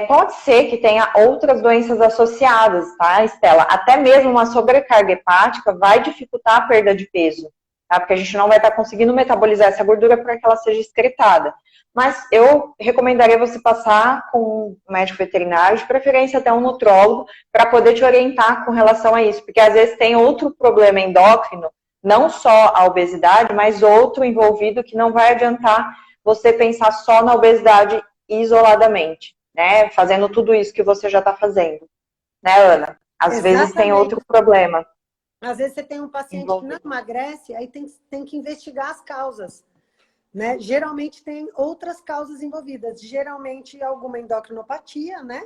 Pode ser que tenha outras doenças associadas, tá, Estela? Até mesmo uma sobrecarga hepática vai dificultar a perda de peso, tá? Porque a gente não vai estar conseguindo metabolizar essa gordura para que ela seja excretada. Mas eu recomendaria você passar com um médico veterinário, de preferência até um nutrólogo, para poder te orientar com relação a isso. Porque às vezes tem outro problema endócrino, não só a obesidade, mas outro envolvido que não vai adiantar você pensar só na obesidade isoladamente, né? Fazendo tudo isso que você já está fazendo. Né, Ana? Às vezes tem Exatamente. outro problema. Às vezes você tem um paciente que não emagrece, aí tem que investigar as causas, né? Geralmente tem outras causas envolvidas, geralmente alguma endocrinopatia, né?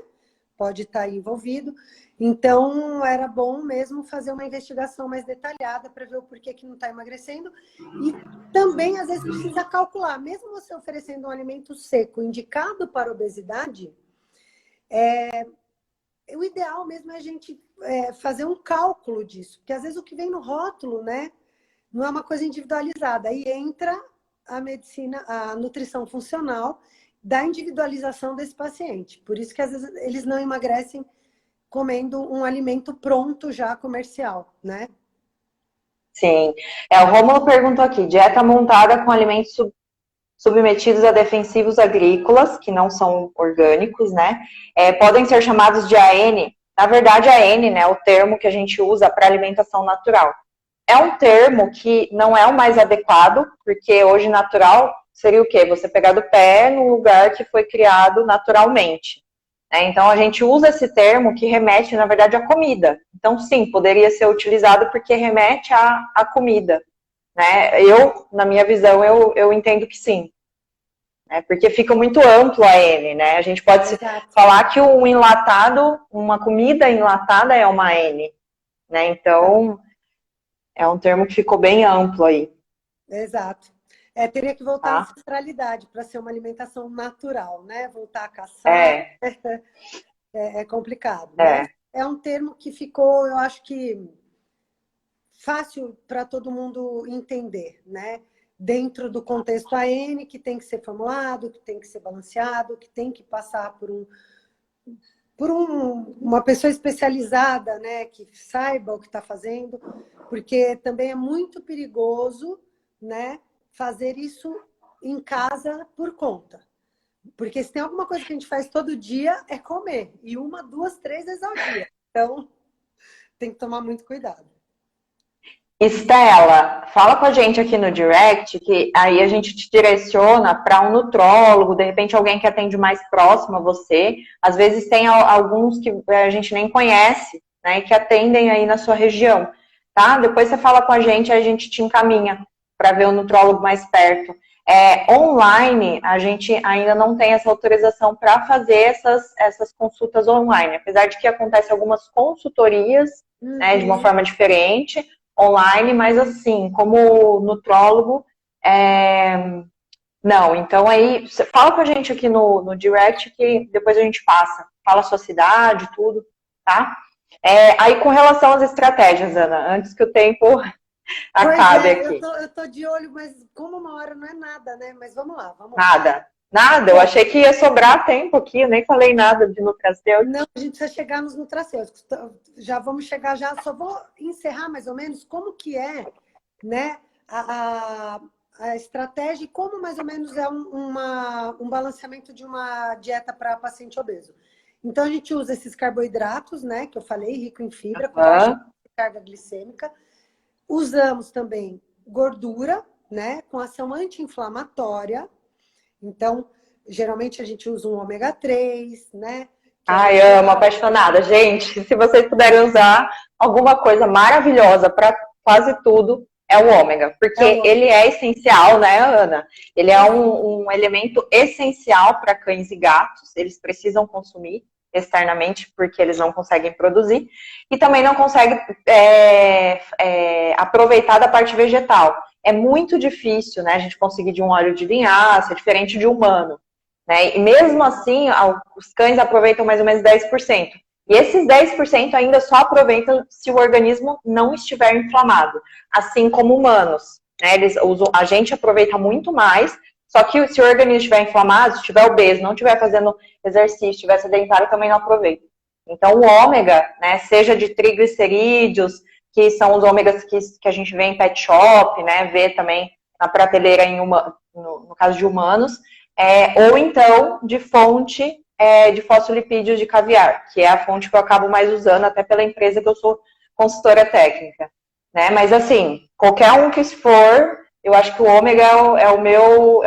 Pode estar envolvido. Então, era bom mesmo fazer uma investigação mais detalhada para ver o porquê que não está emagrecendo. E também, às vezes, precisa calcular. Mesmo você oferecendo um alimento seco indicado para obesidade, o ideal mesmo é a gente fazer um cálculo disso. Porque, às vezes, o que vem no rótulo, né, não é uma coisa individualizada. Aí entra a medicina, a nutrição funcional da individualização desse paciente. Por isso que, às vezes, eles não emagrecem comendo um alimento pronto já comercial, né? Sim. O Rômulo perguntou aqui, dieta montada com alimentos submetidos a defensivos agrícolas, que não são orgânicos, né? Podem ser chamados de AN. Na verdade, AN, né, é o termo que a gente usa para alimentação natural. É um termo que não é o mais adequado, porque hoje natural seria o quê? Você pegar do pé no lugar que foi criado naturalmente. Então, a gente usa esse termo que remete, na verdade, à comida. Então, sim, poderia ser utilizado porque remete à comida. Né? Na minha visão, eu entendo que sim. Né? Porque fica muito amplo a N, né? A gente pode falar que um enlatado, uma comida enlatada é uma N. Né? Então, é um termo que ficou bem amplo aí. Exato. Teria que voltar à ancestralidade para ser uma alimentação natural, né? Voltar a caçar é complicado. Mas é um termo que ficou, eu acho que, fácil para todo mundo entender, né? Dentro do contexto AN, que tem que ser formulado, que tem que ser balanceado, que tem que passar por uma pessoa especializada, né? Que saiba o que está fazendo, porque também é muito perigoso, né? Fazer isso em casa por conta. Porque se tem alguma coisa que a gente faz todo dia, é comer. E 1, 2, 3 vezes ao dia. Então, tem que tomar muito cuidado. Estela, fala com a gente aqui no direct, que aí a gente te direciona para um nutrólogo, de repente alguém que atende mais próximo a você. Às vezes tem alguns que a gente nem conhece, né, que atendem aí na sua região, tá? Depois você fala com a gente, aí a gente te encaminha para ver o nutrólogo mais perto. Online, a gente ainda não tem essa autorização para fazer essas consultas online, apesar de que acontecem algumas consultorias, né, de uma forma diferente, online, mas assim, como nutrólogo, não. Então aí, você fala com a gente aqui no direct que depois a gente passa. Fala a sua cidade, tudo, tá? Aí com relação às estratégias, Ana, antes que o tempo acabe aqui. Eu tô de olho, mas como 1 hora não é nada, né? Mas vamos lá, vamos lá. Nada, eu achei que ia sobrar tempo aqui, eu nem falei nada de nutracêuticos. Não, a gente precisa chegar nos nutracêuticos. Já vamos chegar já, só vou encerrar mais ou menos como que é, né, a estratégia e como mais ou menos é um balanceamento de uma dieta para paciente obeso. Então, a gente usa esses carboidratos, né, que eu falei, rico em fibra, com baixa carga glicêmica. Usamos também gordura, né, com ação anti-inflamatória. Então, geralmente a gente usa um ômega 3, né? Ai, amo, apaixonada. Gente, se vocês puderem usar alguma coisa maravilhosa para quase tudo, é o ômega. Porque ele é essencial, né, Ana? Ele é um elemento essencial para cães e gatos. Eles precisam consumir externamente porque eles não conseguem produzir. E também não conseguem aproveitar da parte vegetal. É muito difícil, né, a gente conseguir de um óleo de linhaça, diferente de humano. Né? E mesmo assim, os cães aproveitam mais ou menos 10%. E esses 10% ainda só aproveitam se o organismo não estiver inflamado, assim como humanos. Né? A gente aproveita muito mais, só que se o organismo estiver inflamado, se estiver obeso, não estiver fazendo exercício, estiver sedentário, também não aproveita. Então, o ômega, né, seja de triglicerídeos, que são os ômegas que a gente vê em pet shop, né, vê também na prateleira no caso de humanos, ou então de fonte de fosfolipídios de caviar, que é a fonte que eu acabo mais usando, até pela empresa que eu sou consultora técnica. Né? Mas assim, qualquer um que for, eu acho que o ômega é o meu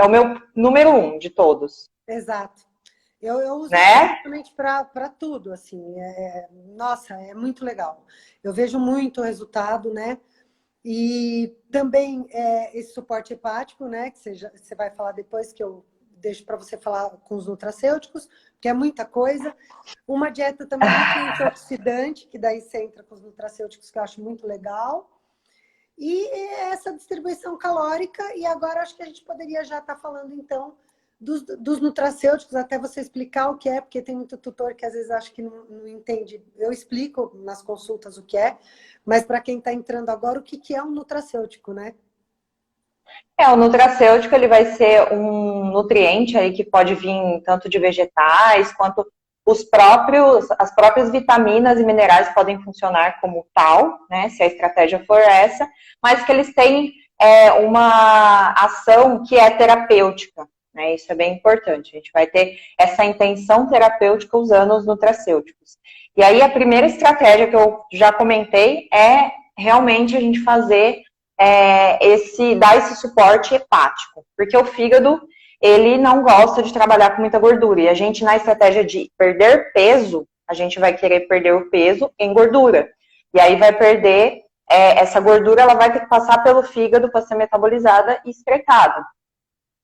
número 1 de todos. Exato. Eu uso né? praticamente para tudo, assim. Nossa, é muito legal. Eu vejo muito resultado, né? E também esse suporte hepático, né? Que você vai falar depois, que eu deixo para você falar com os nutracêuticos, que é muita coisa. Uma dieta também rica em antioxidante, que daí você entra com os nutracêuticos, que eu acho muito legal. E essa distribuição calórica, e agora acho que a gente poderia já estar falando, então, dos nutracêuticos, até você explicar o que é, porque tem muito tutor que às vezes acha que não entende. Eu explico nas consultas o que é, mas para quem está entrando agora, o que é um nutracêutico, né? O nutracêutico, ele vai ser um nutriente aí que pode vir tanto de vegetais, quanto as próprias vitaminas e minerais podem funcionar como tal, né, se a estratégia for essa, mas que eles têm uma ação que é terapêutica, né, isso é bem importante. A gente vai ter essa intenção terapêutica usando os nutracêuticos. E aí a primeira estratégia que eu já comentei é realmente a gente fazer dar esse suporte hepático, porque o fígado, ele não gosta de trabalhar com muita gordura, e a gente, na estratégia de perder peso, a gente vai querer perder o peso em gordura, e aí vai perder, essa gordura, ela vai ter que passar pelo fígado para ser metabolizada e excretada,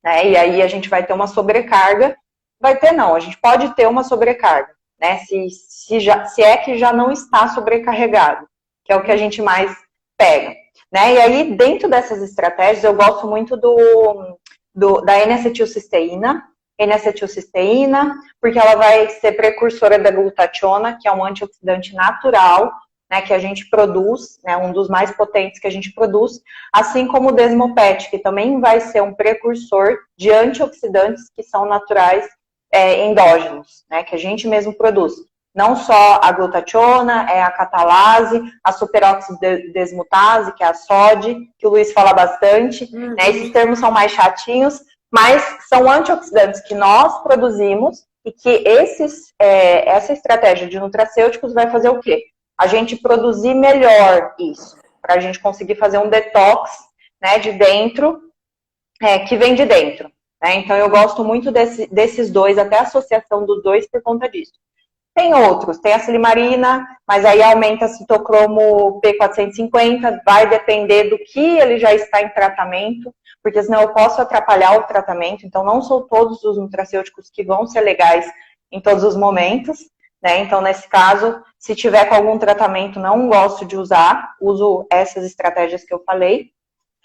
né, e aí a gente vai ter uma sobrecarga, a gente pode ter uma sobrecarga, né, se é que já não está sobrecarregado, que é o que a gente mais pega. Né? E aí, dentro dessas estratégias, eu gosto muito da N-acetilcisteína, porque ela vai ser precursora da glutationa, que é um antioxidante natural, né, que a gente produz, né, um dos mais potentes que a gente produz, assim como o Desmopet, que também vai ser um precursor de antioxidantes que são naturais endógenos, né, que a gente mesmo produz. Não só a glutationa, a catalase, a superoxidesmutase, que é a SOD, que o Luiz fala bastante, né? Esses termos são mais chatinhos, mas são antioxidantes que nós produzimos e que essa estratégia de nutracêuticos vai fazer o quê? A gente produzir melhor isso, para a gente conseguir fazer um detox, né, de dentro, que vem de dentro. Né? Então, eu gosto muito desses dois, até a associação dos dois por conta disso. Tem outros, tem a silimarina, mas aí aumenta a citocromo P450, vai depender do que ele já está em tratamento, porque senão eu posso atrapalhar o tratamento, então não são todos os nutracêuticos que vão ser legais em todos os momentos, né? Então, nesse caso, se tiver com algum tratamento, não gosto de usar, uso essas estratégias que eu falei.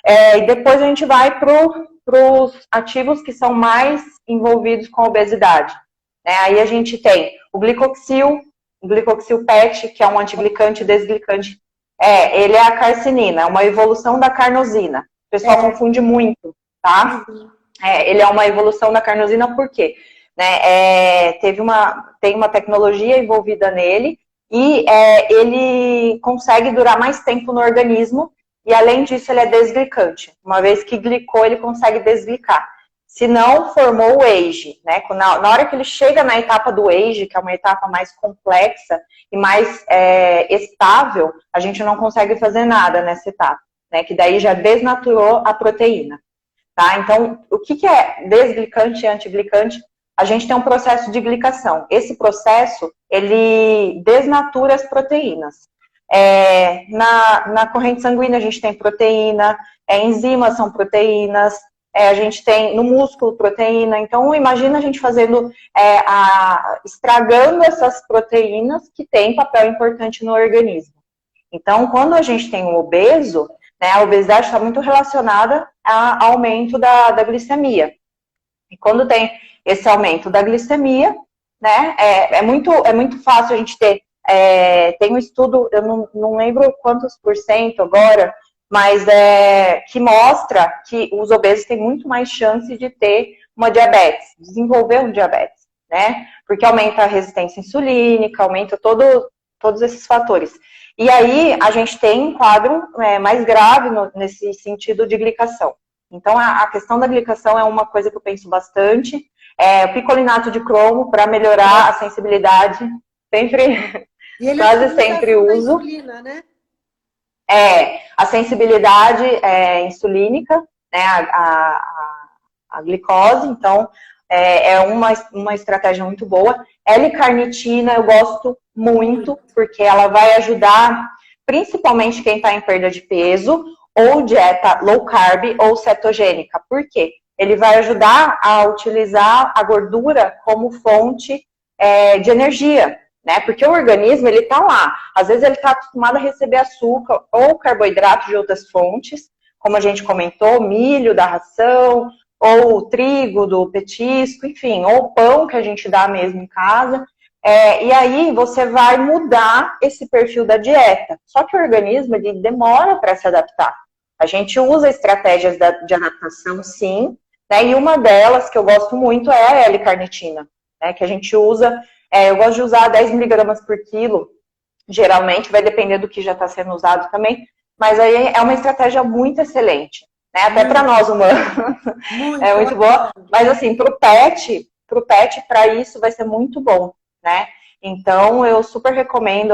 E depois a gente vai para os ativos que são mais envolvidos com a obesidade. Né? Aí a gente tem o glicoxil PET, que é um antiglicante e desglicante. Ele é a carcinina, é uma evolução da carnosina. O pessoal confunde muito, tá? Ele é uma evolução da carnosina por quê? Né? Tem uma tecnologia envolvida nele e ele consegue durar mais tempo no organismo e, além disso, ele é desglicante. Uma vez que glicou, ele consegue desglicar. Se não formou o age, né? Na hora que ele chega na etapa do age, que é uma etapa mais complexa e mais estável, a gente não consegue fazer nada nessa etapa, né? Que daí já desnaturou a proteína, tá? Então, o que é desglicante e antiglicante? A gente tem um processo de glicação. Esse processo, ele desnatura as proteínas. Na corrente sanguínea a gente tem proteína, enzimas são proteínas, a gente tem no músculo proteína. Então, imagina a gente fazendo, estragando essas proteínas que têm papel importante no organismo. Então, quando a gente tem um obeso, né, a obesidade está muito relacionada ao aumento da glicemia. E quando tem esse aumento da glicemia, né, é muito fácil a gente ter. Tem um estudo, eu não lembro quantos por cento agora, mas que mostra que os obesos têm muito mais chance de ter uma diabetes, desenvolver um diabetes, né? Porque aumenta a resistência insulínica, aumenta todos esses fatores. E aí a gente tem um quadro mais grave nesse sentido de glicação. Então a questão da glicação é uma coisa que eu penso bastante. O picolinato de cromo para melhorar a sensibilidade, quase sempre uso. Insulina, né? A sensibilidade insulínica, né, a glicose, então é uma estratégia muito boa. L-carnitina eu gosto muito, porque ela vai ajudar principalmente quem está em perda de peso, ou dieta low carb ou cetogênica. Por quê? Ele vai ajudar a utilizar a gordura como fonte de energia, né? Porque o organismo, ele tá lá. Às vezes ele está acostumado a receber açúcar ou carboidrato de outras fontes, como a gente comentou, milho da ração, ou o trigo do petisco, enfim, ou o pão que a gente dá mesmo em casa. E aí você vai mudar esse perfil da dieta. Só que o organismo, ele demora para se adaptar. A gente usa estratégias de adaptação, sim, né? E uma delas, que eu gosto muito, é a L-carnitina, né? Que a gente usa, eu gosto de usar 10 miligramas por quilo, geralmente, vai depender do que já está sendo usado também, mas aí é uma estratégia muito excelente, né? Até para nós humanos, é muito boa, mas assim, para o pet, para isso vai ser muito bom, né? Então, eu super recomendo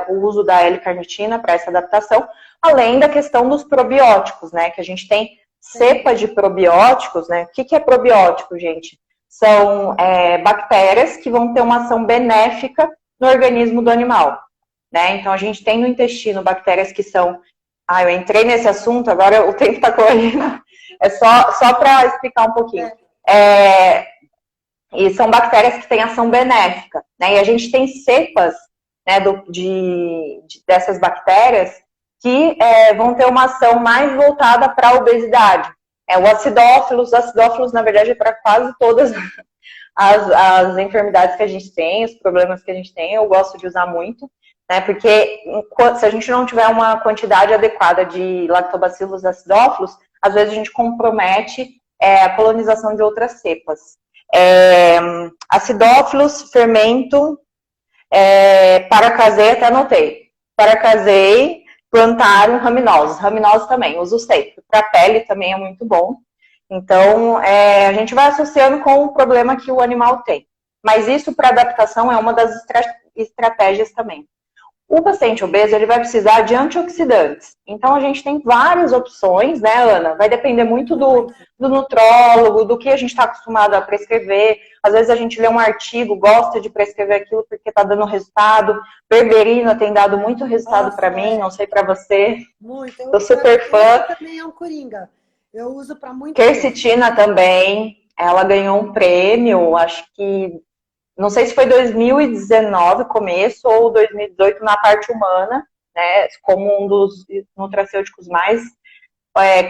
o uso da L-carnitina para essa adaptação, além da questão dos probióticos, né? Que a gente tem cepa de probióticos, né? O que é probiótico, gente? São bactérias que vão ter uma ação benéfica no organismo do animal, né? Então, a gente tem no intestino bactérias que são... eu entrei nesse assunto, agora o tempo está correndo. É só para explicar um pouquinho. E são bactérias que têm ação benéfica, né? E a gente tem cepas, né, dessas bactérias que vão ter uma ação mais voltada para a obesidade. Os acidófilos, na verdade, é para quase todas as enfermidades que a gente tem, os problemas que a gente tem, eu gosto de usar muito, né? Porque se a gente não tiver uma quantidade adequada de lactobacillus acidófilos, às vezes a gente compromete a colonização de outras cepas. Acidófilos, fermento, paracasei, até anotei. Paracasei, plantarum, raminosos. Raminosos também, uso sempre. Para pele também é muito bom. Então, a gente vai associando com o problema que o animal tem. Mas isso, para adaptação, é uma das estratégias também. O paciente obeso, ele vai precisar de antioxidantes. Então, a gente tem várias opções, né, Ana? Vai depender muito do nutrólogo, do que a gente está acostumado a prescrever. Às vezes a gente lê um artigo, gosta de prescrever aquilo porque está dando resultado. Berberina tem dado muito resultado para mim, não sei para você. Muito. Sou super fã. Também é um coringa. Eu uso para muito. Quercetina também, ela ganhou um prêmio, acho que... Não sei se foi 2019, começo, ou 2018, na parte humana, né? Como um dos nutracêuticos mais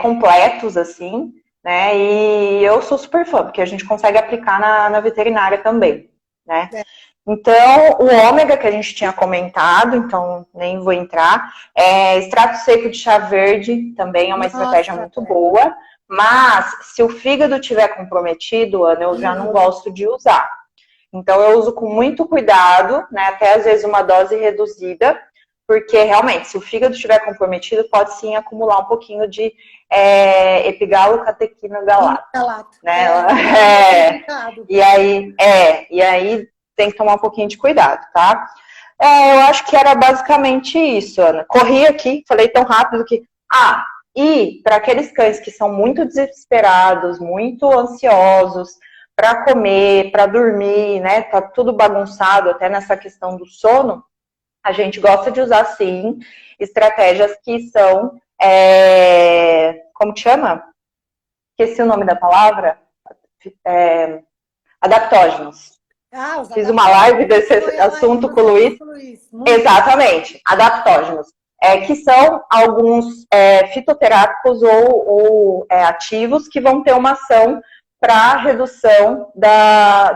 completos, assim, né? E eu sou super fã, porque a gente consegue aplicar na veterinária também, né? Então, o ômega que a gente tinha comentado, então nem vou entrar. Extrato seco de chá verde também é uma estratégia muito boa, mas se o fígado estiver comprometido, Ana, eu já não gosto de usar. Então, eu uso com muito cuidado, né? Até às vezes uma dose reduzida, porque realmente, se o fígado estiver comprometido, pode sim acumular um pouquinho de epigalo-catequina galato, né? E aí tem que tomar um pouquinho de cuidado, tá? Eu acho que era basicamente isso, Ana. Corri aqui, falei tão rápido que... e para aqueles cães que são muito desesperados, muito ansiosos para comer, para dormir, né? Tá tudo bagunçado, até nessa questão do sono. A gente gosta de usar, sim, estratégias que são... como que chama? Esqueci o nome da palavra. Adaptógenos. Fiz uma live desse assunto com o Luiz. Exatamente, adaptógenos. Que são alguns fitoterápicos ou ativos que vão ter uma ação para redução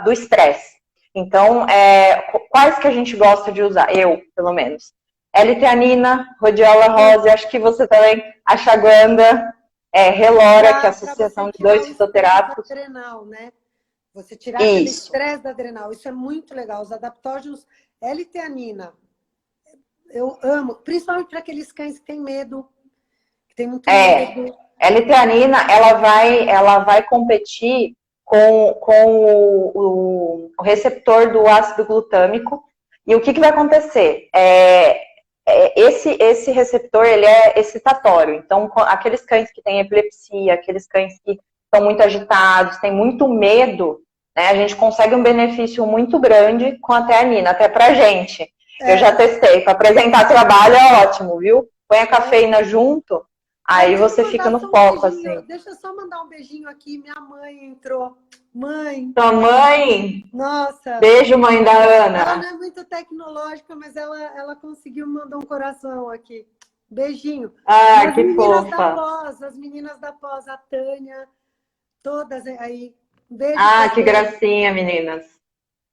do estresse. Então, quais que a gente gosta de usar? Eu, pelo menos. L-teanina, rhodiola rosa, acho que você também, ashwagandha, relora, que é a associação de dois fitoterápicos. Adrenal, né? Você tirar aquele estresse da adrenal, isso é muito legal. Os adaptógenos, L-teanina, eu amo, principalmente para aqueles cães que têm medo, que tem muito medo. L-teanina, ela vai competir com o receptor do ácido glutâmico. E o que vai acontecer? Esse receptor, ele é excitatório. Então, aqueles cães que têm epilepsia, aqueles cães que estão muito agitados, têm muito medo, né, a gente consegue um benefício muito grande com a teanina, até pra gente. Eu já testei, para apresentar trabalho é ótimo, viu? Põe a cafeína junto, aí você fica no foco, assim. Deixa eu só mandar um beijinho aqui, minha mãe entrou. Mãe. Tua mãe? Nossa. Beijo, mãe da Ana. Ela não é muito tecnológica, mas ela conseguiu mandar um coração aqui. Beijinho. Ah, que fofa. As meninas da pós, a Tânia, todas aí. Beijo. Ah, que gracinha, meninas.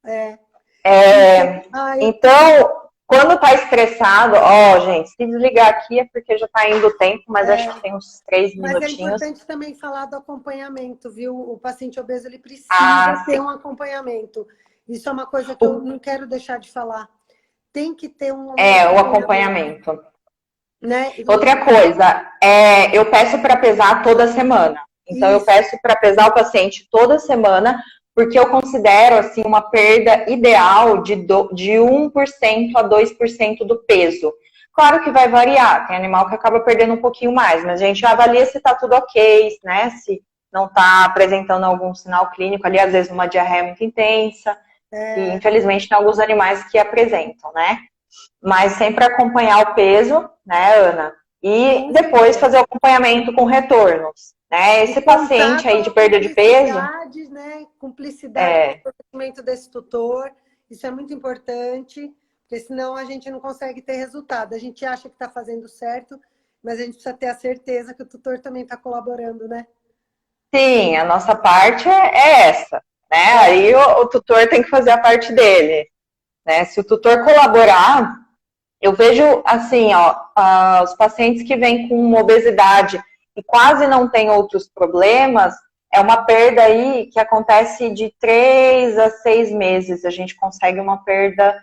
Ai, Então, quando tá estressado, ó, gente, se desligar aqui é porque já tá indo o tempo, mas acho que tem uns 3 minutinhos. Mas é importante também falar do acompanhamento, viu? O paciente obeso, ele precisa ter um acompanhamento. Isso é uma coisa que eu não quero deixar de falar. Tem que ter um o acompanhamento. Né? Outra coisa, eu peço para pesar toda semana. Então, eu peço para pesar o paciente toda semana, porque eu considero, assim, uma perda ideal de 1% a 2% do peso. Claro que vai variar, tem animal que acaba perdendo um pouquinho mais, mas a gente avalia se tá tudo ok, né? Se não tá apresentando algum sinal clínico ali, às vezes uma diarreia muito intensa. E, infelizmente, tem alguns animais que apresentam, né? Mas sempre acompanhar o peso, né, Ana? E depois fazer o acompanhamento com retornos. Né? Esse paciente aí de perda de peso... Né? Cumplicidade no conhecimento desse tutor, isso é muito importante, porque senão a gente não consegue ter resultado. A gente acha que está fazendo certo, mas a gente precisa ter a certeza que o tutor também está colaborando, né? Sim, a nossa parte é essa, né? Aí o tutor tem que fazer a parte dele, né? Se o tutor colaborar, eu vejo assim, ó, os pacientes que vêm com uma obesidade e quase não tem outros problemas, é uma perda aí que acontece de 3 a 6 meses. A gente consegue uma perda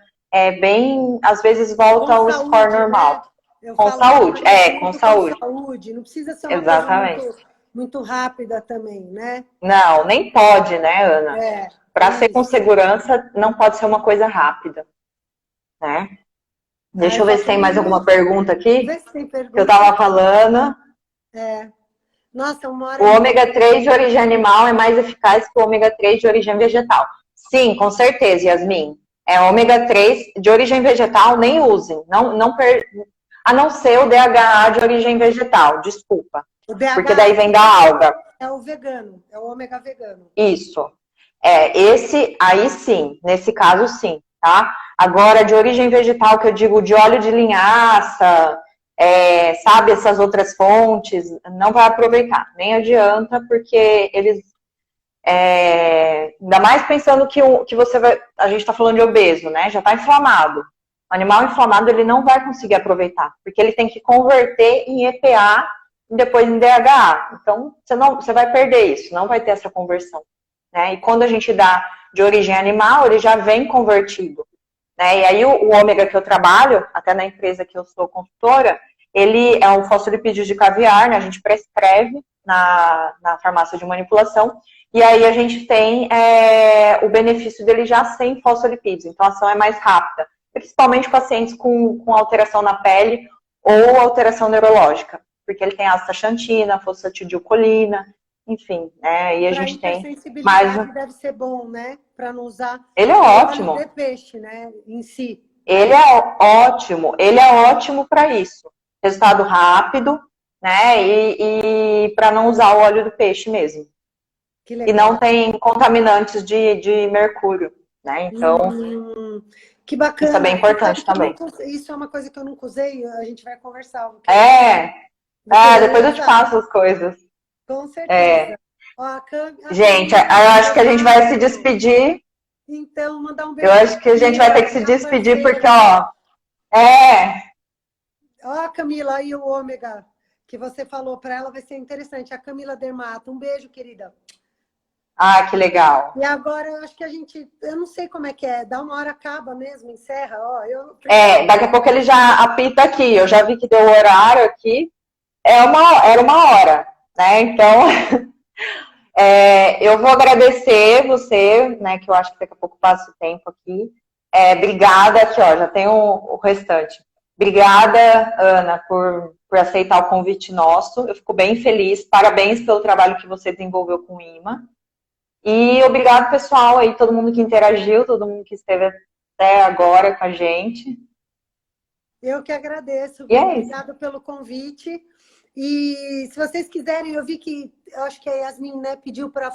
bem, às vezes volta ao score normal. Né? Com saúde, com saúde. Não precisa ser uma coisa muito rápida também, né? Não, nem pode, né, Ana? Para ser com segurança, não pode ser uma coisa rápida, né? Deixa eu ver se tem mais alguma pergunta aqui. Vê se tem pergunta. Que eu tava falando. Nossa, o ômega 3 de origem animal é mais eficaz que o ômega 3 de origem vegetal. Sim, com certeza, Yasmin. Ômega 3 de origem vegetal, nem usem. A não ser o DHA de origem vegetal, desculpa. Porque daí vem da alga. É o vegano, é o ômega vegano. Isso. Esse aí sim, nesse caso sim, tá? Agora, de origem vegetal, que eu digo de óleo de linhaça, sabe, essas outras fontes, não vai aproveitar, nem adianta, porque eles, ainda mais pensando que você vai, a gente está falando de obeso, né, já está inflamado, o animal inflamado ele não vai conseguir aproveitar, porque ele tem que converter em EPA e depois em DHA, então você vai perder isso, não vai ter essa conversão, né, e quando a gente dá de origem animal, ele já vem convertido. Né? E aí o ômega que eu trabalho, até na empresa que eu sou consultora, ele é um fosfolipídio de caviar, né? A gente prescreve na farmácia de manipulação, e aí a gente tem o benefício dele já sem fosfolipídios, então a ação é mais rápida, principalmente pacientes com alteração na pele ou alteração neurológica, porque ele tem astaxantina, fosfatidilcolina, enfim, né? E a gente tem mais... deve ser bom, né? Para não usar... Ele é ótimo. De peixe, né? Em si. Ele é ótimo para isso. Resultado rápido, né? E para não usar o óleo do peixe mesmo. Que legal. E não tem contaminantes de mercúrio, né? Então, que bacana. Isso é bem importante também. Isso é uma coisa que eu nunca usei, a gente vai conversar. Depois eu te passo as coisas. Com certeza. Gente, eu acho que a gente vai se despedir. Então, mandar um beijo. Eu acho que a gente vai ter que se despedir, porque, Ó, Camila, aí o ômega que você falou para ela vai ser interessante. A Camila Dermato. Um beijo, querida. Ah, que legal. E agora, eu acho que eu não sei como é que é. Dá uma hora, acaba mesmo, encerra. Daqui a pouco ele já apita aqui. Eu já vi que deu o horário aqui. Era uma hora, né? Então... eu vou agradecer você, né, que eu acho que daqui a pouco passa o tempo aqui. Obrigada, aqui, ó, já tem o restante. Obrigada, Ana, por aceitar o convite nosso. Eu fico bem feliz. Parabéns pelo trabalho que você desenvolveu com o IMA. E obrigado, pessoal, aí, todo mundo que interagiu, todo mundo que esteve até agora com a gente. Eu que agradeço, E viu? é isso. Obrigada pelo convite. E se vocês quiserem, eu vi que, eu acho que a Yasmin, né, pediu para